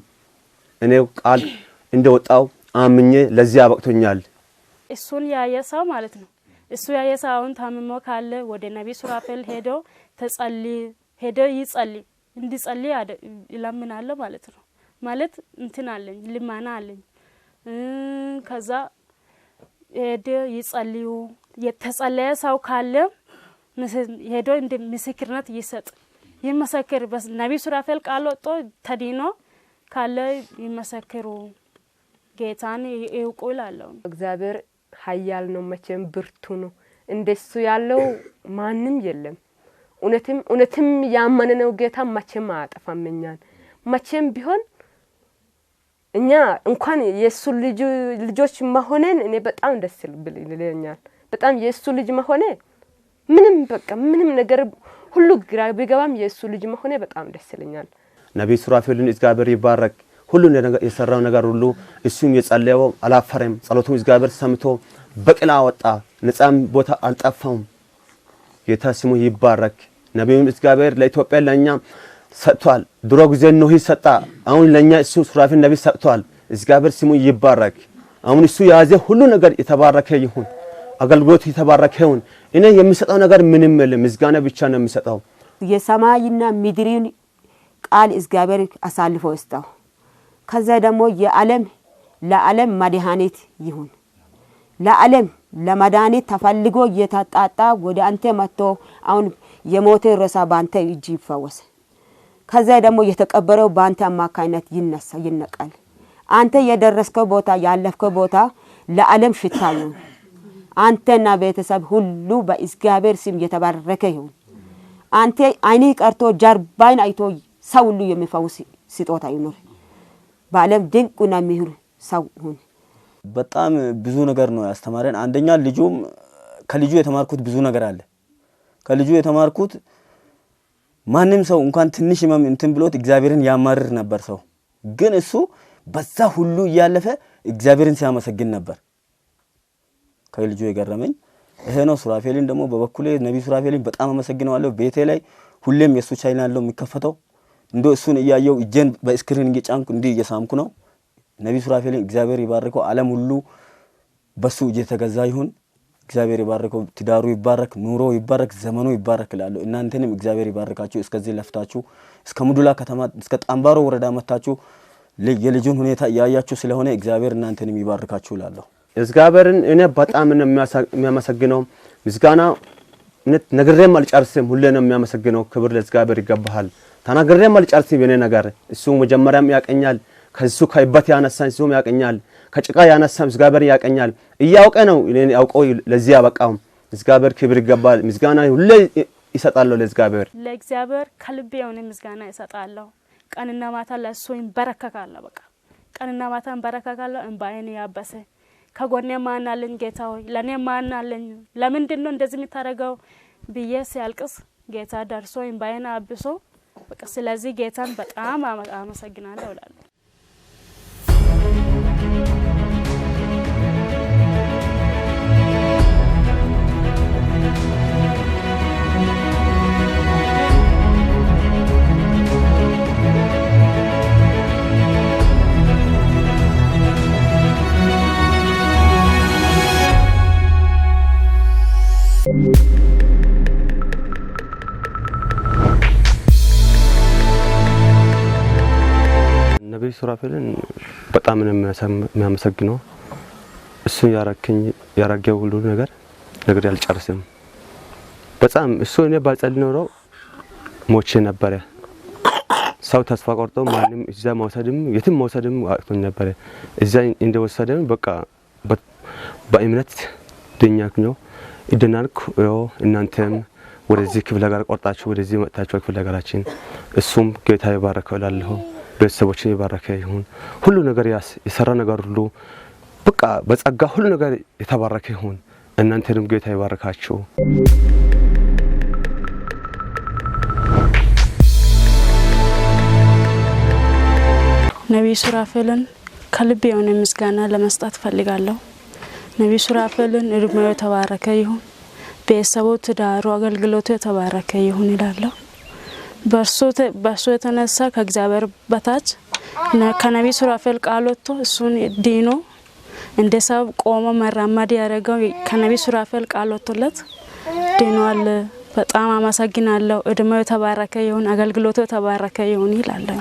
እኔ ቃል እንደወጣው አምኜ ለዚህ አበቅቶኛል። እሱን ያየ ሰው ማለት ነው። እሱ ያየ ሰው አሁን ታምሞ ካለ ወደ ነቢይ ሱራፌል ሄዶ እንዲጸልይ ይለምናል ማለት ነው። ማለት እንትን አለኝ ልማና አለኝ። ከዛ ሄዶ ይጸልዩ። የተጸለየ ሰው ካለ ሄዶ እንደ ምስክርነት ይመሰክር። ነቢይ ሱራፌል ቃል ወጥቶ ተዲኖ ካለ ይመሰክሩ፣ ጌታን ይውቁ ይላለው። እግዚአብሔር ኃያል ነው፣ መቼም ብርቱ ነው። እንደሱ ያለው ማንም የለም። እውነትም ያመነ ነው ጌታ መቼም አያጠፋም እኛን። መቼም ቢሆን እኛ እንኳን የሱ ልጆች መሆነን እኔ በጣም ደስ ይለኛል። በጣም የሱ ልጅ መሆነ ምንም ነገር ሁሉ ግራ ቢገባም የሱ ልጅ መሆነ በጣም ደስ ይለኛል። ነቢይ ሱራፌልን እግዚአብሔር ይባረክ። ሁሉ የሰራው ነገር ሁሉ እሱም የጸለየው አላፈረም። ጸሎቱን እግዚአብሔር ሰምቶ በቅላ ወጣ። ነፃም ቦታ አልጠፋም። ጌታ ስሙ ይባረክ። ነቢዩም እግዚአብሔር ለኢትዮጵያ ለኛ ሰጥቷል። ድሮ ጊዜ ኖህ ሰጣ። አሁን ለኛ እሱ ሱራፌል ነቢይ ሰጥቷል። እግዚአብሔር ስሙ ይባረክ። አሁን እሱ ያዘ ሁሉ ነገር የተባረከ ይሁን። አገልግሎት የተባረከ ይሁን። እኔ የሚሰጠው ነገር ምንም የለም፣ ምስጋና ብቻ ነው የሚሰጠው። የሰማይና ምድርን ቃል እግዚአብሔር አሳልፎ ይስጠው። ከዛ ደግሞ ለዓለም መድኃኒት ይሁን። ለዓለም ለመድኃኒት ተፈልጎ እየተጣጣ ወደ አንተ መጥቶ አሁን የሞተ ሬሳ ባንተ እጅ ይፈወስ። ከዛ ደግሞ የተቀበረው ባንተ አማካይነት ይነቃል። አንተ የደረስከው ቦታ ያለፍከው ቦታ ለዓለም ሽታ ይሁን። አንተና ቤተሰብ ሁሉ በእግዚአብሔር ስም የተባረከ ይሁን። አንተ አይኔ ቀርቶ ጀርባይን አይቶ ሰው ሁሉ የሚፈውስ ስጦታ ይኑር። በዓለም ድንቁና ምሁር ሰው ሁን። በጣም ብዙ ነገር ነው ያስተማረን። አንደኛ ከልጁ የተማርኩት ብዙ ነገር አለ። ከልጁ የተማርኩት ማንም ሰው እንኳን ትንሽ ህመም እንትን ብሎት እግዚአብሔርን ያማርር ነበር ሰው፣ ግን እሱ በዛ ሁሉ እያለፈ እግዚአብሔርን ሲያመሰግን ነበር። ከልጁ የገረመኝ ይሄ ነው። ሱራፌልን ደግሞ በበኩሌ ነብይ ሱራፌልን በጣም አመሰግነዋለሁ። ቤቴ ላይ ሁሌም የሱ ቻናል ነው የሚከፈተው። እሱን እያየው እጄን በስክሪን እየጫንኩ እየሳምኩ ነው። ነብይ ሱራፌልን እግዚአብሔር ይባርከው። ዓለም ሁሉ በሱ እየተገዛ ይሁን። እግዚአብሔር ይባርከው። ትዳሩ ይባረክ፣ ኑሮ ይባረክ፣ ዘመኑ ይባረክ እላለሁ። እናንተንም እግዚአብሔር ይባርካችሁ። እስከዚህ ለፍታችሁ እስከ ሙዱላ ከተማ እስከ ጣምባሮ ወረዳ መታችሁ የልጁን ሁኔታ ያያችሁ ስለሆነ እግዚአብሔር እናንተንም ይባርካችሁ እላለሁ። እግዚአብሔርን እኔ በጣም ነው የሚያመሰግነው። ምስጋና ነግሬም አልጨርስም። ሁሌ ነው የሚያመሰግነው። ክብር ለእግዚአብሔር ይገባሃል። ተናግሬም አልጨርስም የኔ ነገር። እሱ መጀመሪያም ያቀኛል። ከሱ ከይበት ያነሳኝ እሱም ያቀኛል። ከጭቃ ያነሳኝ እግዚአብሔር ያቀኛል። እያውቀ ነው እኔን ያውቀው ለዚህ ያበቃው። እግዚአብሔር ክብር ይገባል። ምስጋና ሁሌ ይሰጣለሁ ለእግዚአብሔር። ለእግዚአብሔር ከልቤ የሆነ ምስጋና ይሰጣለሁ። ቀንና ማታ ለሱ ይንበረከካለሁ። በቃ ቀንና ማታ ይንበረከካለሁ። እንባዬን ያበሰ ከጎኔ ማን አለኝ ጌታ ሆይ ለኔ ማን አለኝ? ለምንድን ነው እንደዚህ የምታደርገው ብዬ ሲያልቅስ ጌታ ደርሶ እንባዬን አብሶ በቃ ስለዚህ ጌታን በጣም አመሰግናለሁ እላለሁ። ነብይ ሱራፌልን በጣም ነው የሚያመሰግነው። እሱ ያረገው ሁሉ ነገር ያልጨርስም። በጣም እሱ እኔ ባልጸልይ ኖሮ ሞቼ ነበረ። ሰው ተስፋ ቆርጦ ማንም እዛ መውሰድም የትም መውሰድም አቅቶኝ ነበረ። እዛ እንደወሰደን በቃ በእምነት ድኛክኞ ይደናልኩ። እናንተም ወደዚህ ክፍለ ሀገር ቆርጣችሁ ወደዚህ መጣችሁ ክፍለ ሀገራችን። እሱም ጌታ ይባርከው እላለሁ። ቤተሰቦችን ይባረከ ይሁን። ሁሉ ነገር የሰራ ነገር ሁሉ በቃ በጸጋ ሁሉ ነገር የተባረከ ይሁን። እናንተንም ጌታ ይባርካችሁ። ነብይ ሱራፌልን ከልቤ የሆነ ምስጋና ለመስጠት ፈልጋለሁ። ነብይ ሱራፌልን እድሜው የተባረከ ይሁን። ቤተሰቡ፣ ትዳሩ፣ አገልግሎቱ የተባረከ ይሁን እላለሁ። በርሱ የተነሳ ከእግዚአብሔር በታች ከነብይ ሱራፌል ቃል ወጥቶ እሱን ዲኖ እንደ ሰው ቆሞ መራመድ ያደረገው ከነብይ ሱራፌል ቃል ወጥቶለት ዲኗል። በጣም አመሰግናለሁ። እድሜው የተባረከ ይሁን፣ አገልግሎቱ የተባረከ ይሁን ይላለሁ።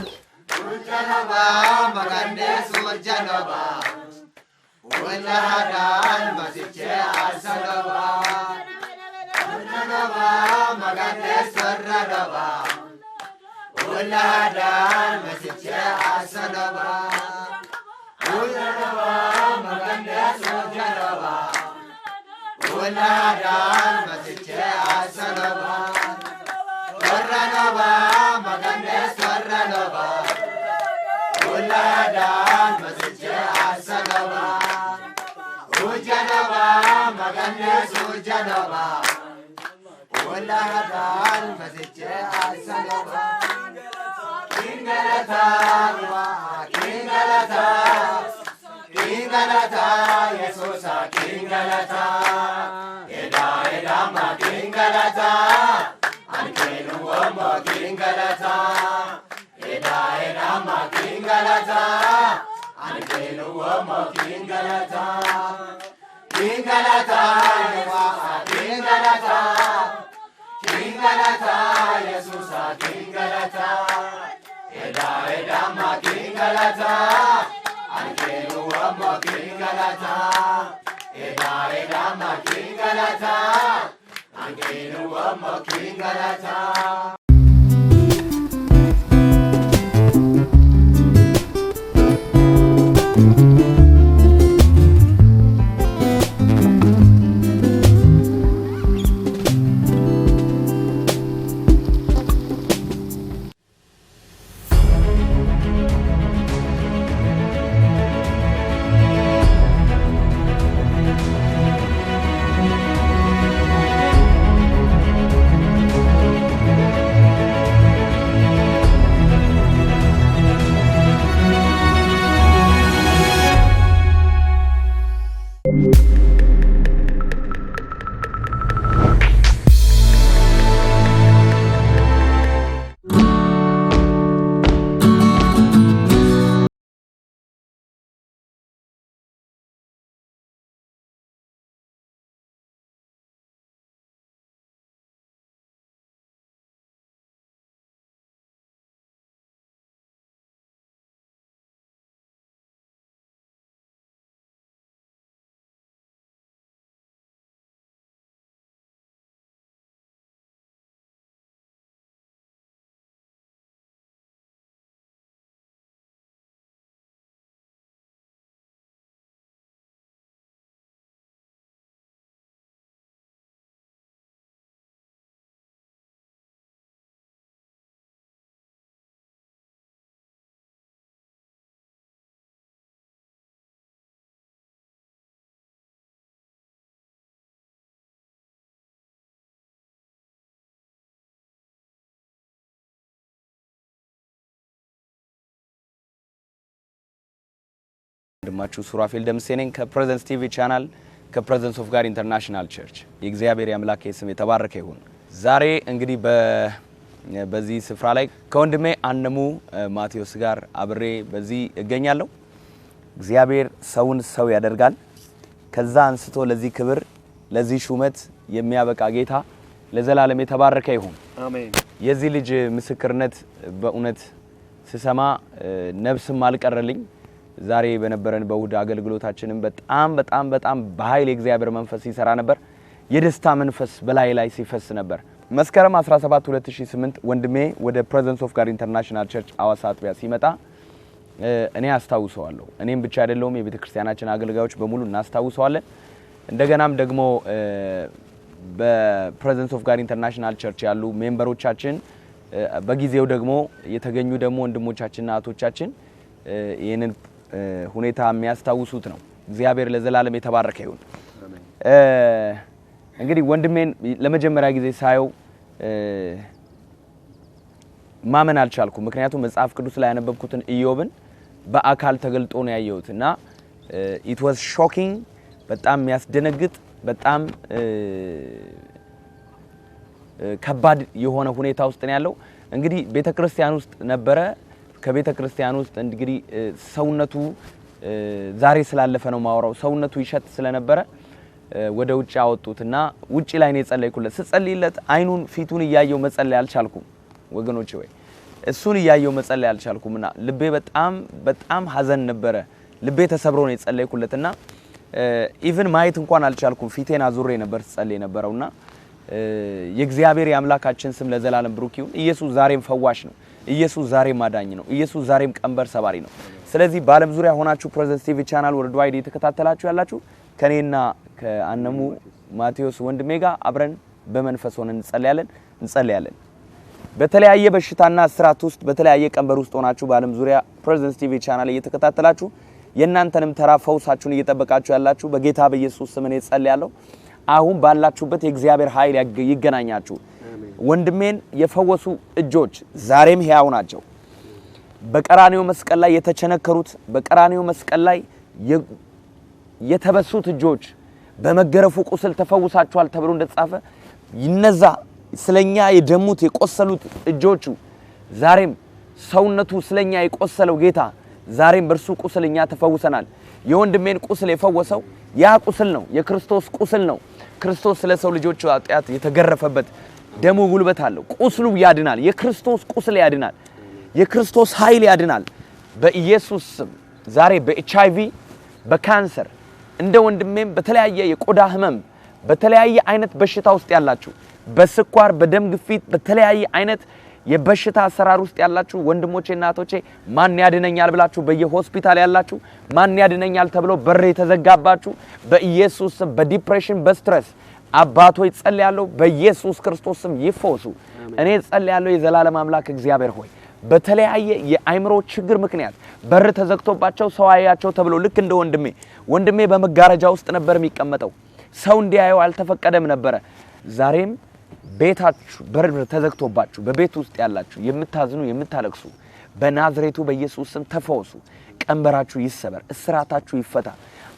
ولادان مسجى السنبا ولادان مقدس وجنبا ولادان مسجى السنبا ورنبا مقدس ورنبا ولادان مسجى السنبا وجنبا مقدس وجنبا ولادان مسجى السنبا Kingalata, Kingalata, Kingalata, Yesusa, Kingalata, Eda ma Kingalata, Ankelu wamo Kingalata, Eda ma Kingalata, Ankelu wamo Kingalata, Kingalata, Kingalata, Kingalata, Yesusa, Kingalata. Edama kingalata, ankenu wamo kingalata. Edama kingalata, ankenu wamo kingalata. ወንድማችሁ ሱራፌል ደምሴ ነኝ ከፕሬዘንስ ቲቪ ቻናል ከፕሬዘንስ ኦፍ ጋድ ኢንተርናሽናል ቸርች። የእግዚአብሔር አምላክ ስም የተባረከ ይሁን። ዛሬ እንግዲህ በዚህ ስፍራ ላይ ከወንድሜ አነሙ ማቴዎስ ጋር አብሬ በዚህ እገኛለሁ። እግዚአብሔር ሰውን ሰው ያደርጋል። ከዛ አንስቶ ለዚህ ክብር ለዚህ ሹመት የሚያበቃ ጌታ ለዘላለም የተባረከ ይሁን። አሜን። የዚህ ልጅ ምስክርነት በእውነት ስሰማ ነፍስም አልቀረልኝ። ዛሬ በነበረን በእሁድ አገልግሎታችንም በጣም በኃይል የእግዚአብሔር መንፈስ ይሰራ ነበር። የደስታ መንፈስ በላይ ላይ ሲፈስ ነበር። መስከረም 17 2008 ወንድሜ ወደ ፕሬዘንስ ኦፍ ጋድ ኢንተርናሽናል ቸርች አዋሳ አጥቢያ ሲመጣ እኔ አስታውሰዋለሁ። እኔም ብቻ አይደለሁም፣ የቤተክርስቲያናችን አገልጋዮች በሙሉ እናስታውሰዋለን። እንደገናም ደግሞ በፕሬዘንስ ኦፍ ጋድ ኢንተርናሽናል ቸርች ያሉ ሜምበሮቻችን በጊዜው ደግሞ የተገኙ ደግሞ ወንድሞቻችንና እህቶቻችን ይሄንን ሁኔታ የሚያስታውሱት ነው። እግዚአብሔር ለዘላለም የተባረከ ይሁን። እንግዲህ ወንድሜን ለመጀመሪያ ጊዜ ሳየው ማመን አልቻልኩም። ምክንያቱም መጽሐፍ ቅዱስ ላይ ያነበብኩትን ኢዮብን በአካል ተገልጦ ነው ያየሁት እና it was shocking፣ በጣም የሚያስደነግጥ በጣም ከባድ የሆነ ሁኔታ ውስጥ ነው ያለው። እንግዲህ ቤተክርስቲያን ውስጥ ነበረ። ከቤተክርስቲያን ውስጥ እንግዲህ ሰውነቱ ዛሬ ስላለፈ ነው ማወራው። ሰውነቱ ይሸት ስለነበረ ወደ ውጭ አወጡትና ውጭ ላይ ነው የጸለይኩለት። ስጸልይለት አይኑን ፊቱን እያየው መጸለይ አልቻልኩም ወገኖቼ ወይ እሱን እያየው መጸለይ አልቻልኩምና ልቤ በጣም ሐዘን ነበረ። ልቤ ተሰብሮ ነው የጸለይኩለትና ኢቭን ማየት እንኳን አልቻልኩም። ፊቴን አዙሬ ነበር ጸለይ ነበርውና የእግዚአብሔር የአምላካችን ስም ለዘላለም ብሩክ ይሁን። ኢየሱስ ዛሬም ፈዋሽ ነው። ኢየሱስ ዛሬም አዳኝ ነው። ኢየሱስ ዛሬም ቀንበር ሰባሪ ነው። ስለዚህ በዓለም ዙሪያ ሆናችሁ ፕሬዘንስ ቲቪ ቻናል ወርልድዋይድ የተከታተላችሁ ያላችሁ ከኔና ከአነሙ ማቴዎስ ወንድሜ ጋር አብረን በመንፈስ ሆነን እንጸልያለን። በተለያየ በሽታና እስራት ውስጥ በተለያየ ቀንበር ውስጥ ሆናችሁ በዓለም ዙሪያ ፕሬዘንስ ቲቪ ቻናል እየተከታተላችሁ የእናንተንም ተራ ፈውሳችሁን እየጠበቃችሁ ያላችሁ በጌታ በኢየሱስ ስም እጸልያለሁ። አሁን ባላችሁበት የእግዚአብሔር ኃይል ይገናኛችሁ። ወንድሜን የፈወሱ እጆች ዛሬም ሕያው ናቸው። በቀራኒው መስቀል ላይ የተቸነከሩት በቀራኒው መስቀል ላይ የተበሱት እጆች በመገረፉ ቁስል ተፈውሳቸዋል ተብሎ እንደተጻፈ ይነዛ ስለኛ የደሙት የቆሰሉት እጆቹ ዛሬም ሰውነቱ ስለኛ የቆሰለው ጌታ ዛሬም በርሱ ቁስልኛ ተፈውሰናል። የወንድሜን ቁስል የፈወሰው ያ ቁስል ነው፣ የክርስቶስ ቁስል ነው። ክርስቶስ ስለ ሰው ልጆች ኃጢአት የተገረፈበት ደሙ ጉልበት አለው። ቁስሉ ያድናል። የክርስቶስ ቁስል ያድናል። የክርስቶስ ኃይል ያድናል በኢየሱስ ስም። ዛሬ በኤችአይቪ በካንሰር እንደ ወንድሜም በተለያየ የቆዳ ህመም በተለያየ አይነት በሽታ ውስጥ ያላችሁ በስኳር በደም ግፊት በተለያየ አይነት የበሽታ አሰራር ውስጥ ያላችሁ ወንድሞቼና እህቶቼ ማን ያድነኛል ብላችሁ በየሆስፒታል ያላችሁ ማን ያድነኛል ተብሎ በር የተዘጋባችሁ በኢየሱስ ስም በዲፕሬሽን በስትረስ አባቶች ጸልያለሁ በኢየሱስ ክርስቶስ ስም ይፈወሱ። እኔ ጸልያለሁ የዘላለም አምላክ እግዚአብሔር ሆይ በተለያየ የአይምሮ ችግር ምክንያት በር ተዘግቶባቸው ሰው አያቸው ተብሎ ልክ እንደ ወንድሜ በመጋረጃ ውስጥ ነበር የሚቀመጠው ሰው እንዲያየው አልተፈቀደም ነበር። ዛሬም ቤታችሁ በር ተዘግቶባችሁ በቤት ውስጥ ያላችሁ የምታዝኑ የምታለቅሱ በናዝሬቱ በኢየሱስ ስም ተፈወሱ። ቀንበራችሁ ይሰበር፣ እስራታችሁ ይፈታ።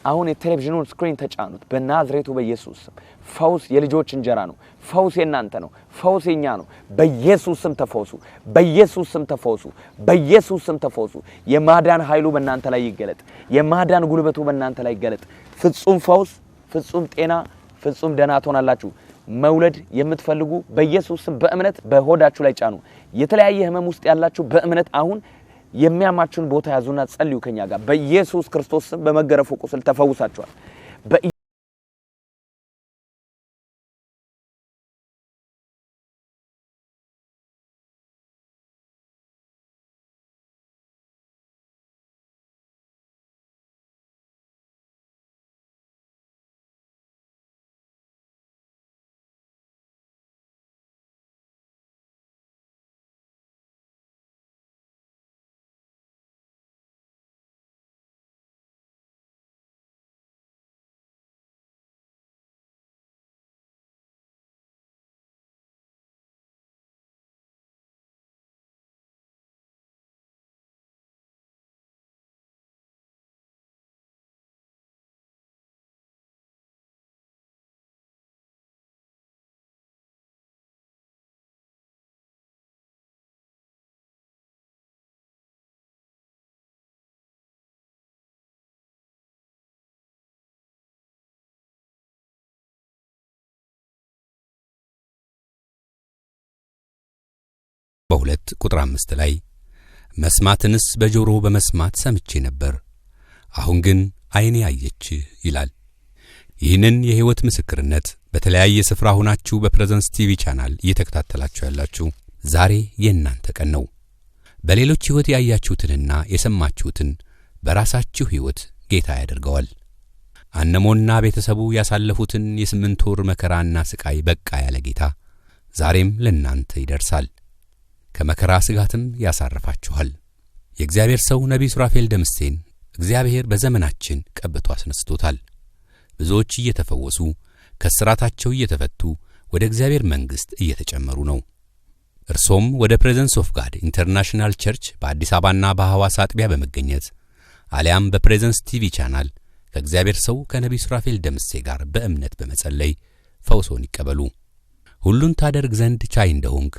አሁን የቴሌቪዥኑን ስክሪን ተጫኑት በናዝሬቱ በኢየሱስ ስም። ፈውስ የልጆች እንጀራ ነው። ፈውስ የናንተ ነው። ፈውስ የኛ ነው። በኢየሱስ ስም ተፈወሱ። በኢየሱስ ስም ተፈወሱ። በኢየሱስ ስም ተፈወሱ። የማዳን ኃይሉ በእናንተ ላይ ይገለጥ። የማዳን ጉልበቱ በእናንተ ላይ ይገለጥ። ፍጹም ፈውስ፣ ፍጹም ጤና፣ ፍጹም ደህና ትሆናላችሁ። መውለድ የምትፈልጉ በኢየሱስ ስም በእምነት በሆዳችሁ ላይ ጫኑ። የተለያየ ህመም ውስጥ ያላችሁ በእምነት አሁን የሚያማችሁን ቦታ ያዙና ጸልዩ ከኛ ጋር በኢየሱስ ክርስቶስ ስም። በመገረፉ ቁስል ተፈውሳችኋል። በሁለት ቁጥር 5 ላይ መስማትንስ በጆሮ በመስማት ሰምቼ ነበር፣ አሁን ግን ዓይኔ አየች ይላል። ይህንን የሕይወት ምስክርነት በተለያየ ስፍራ ሆናችሁ በፕሬዘንስ ቲቪ ቻናል እየተከታተላችሁ ያላችሁ ዛሬ የእናንተ ቀን ነው። በሌሎች ሕይወት ያያችሁትንና የሰማችሁትን በራሳችሁ ሕይወት ጌታ ያደርገዋል። አነሞና ቤተሰቡ ያሳለፉትን የ8 ወር መከራና ስቃይ በቃ ያለ ጌታ ዛሬም ለእናንተ ይደርሳል። ከመከራ ስጋትም ያሳርፋችኋል። የእግዚአብሔር ሰው ነቢይ ሱራፌል ደምሴን እግዚአብሔር በዘመናችን ቀብቶ አስነስቶታል። ብዙዎች እየተፈወሱ ከስራታቸው እየተፈቱ ወደ እግዚአብሔር መንግሥት እየተጨመሩ ነው። እርሶም ወደ ፕሬዘንስ ኦፍ ጋድ ኢንተርናሽናል ቸርች በአዲስ አበባና በሐዋሳ አጥቢያ በመገኘት አሊያም በፕሬዘንስ ቲቪ ቻናል ከእግዚአብሔር ሰው ከነቢይ ሱራፌል ደምሴ ጋር በእምነት በመጸለይ ፈውሶን ይቀበሉ። ሁሉን ታደርግ ዘንድ ቻይ እንደሆንክ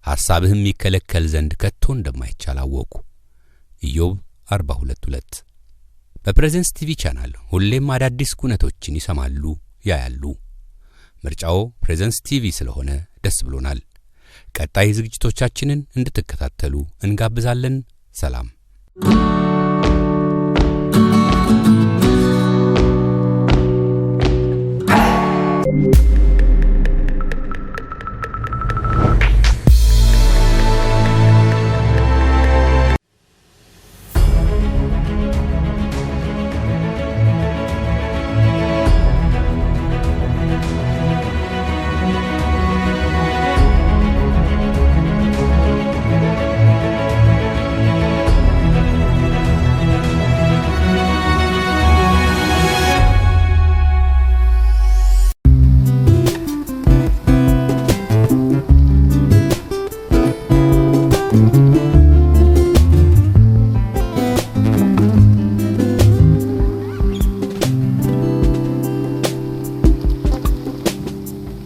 ሐሳብህም ይከለከል ዘንድ ከቶ እንደማይቻል አወቁ። ኢዮብ 42:2። በፕሬዘንስ ቲቪ ቻናል ሁሌም አዳዲስ ኩነቶችን ይሰማሉ፣ ያያሉ። ምርጫው ፕሬዘንስ ቲቪ ስለሆነ ደስ ብሎናል። ቀጣይ ዝግጅቶቻችንን እንድትከታተሉ እንጋብዛለን። ሰላም።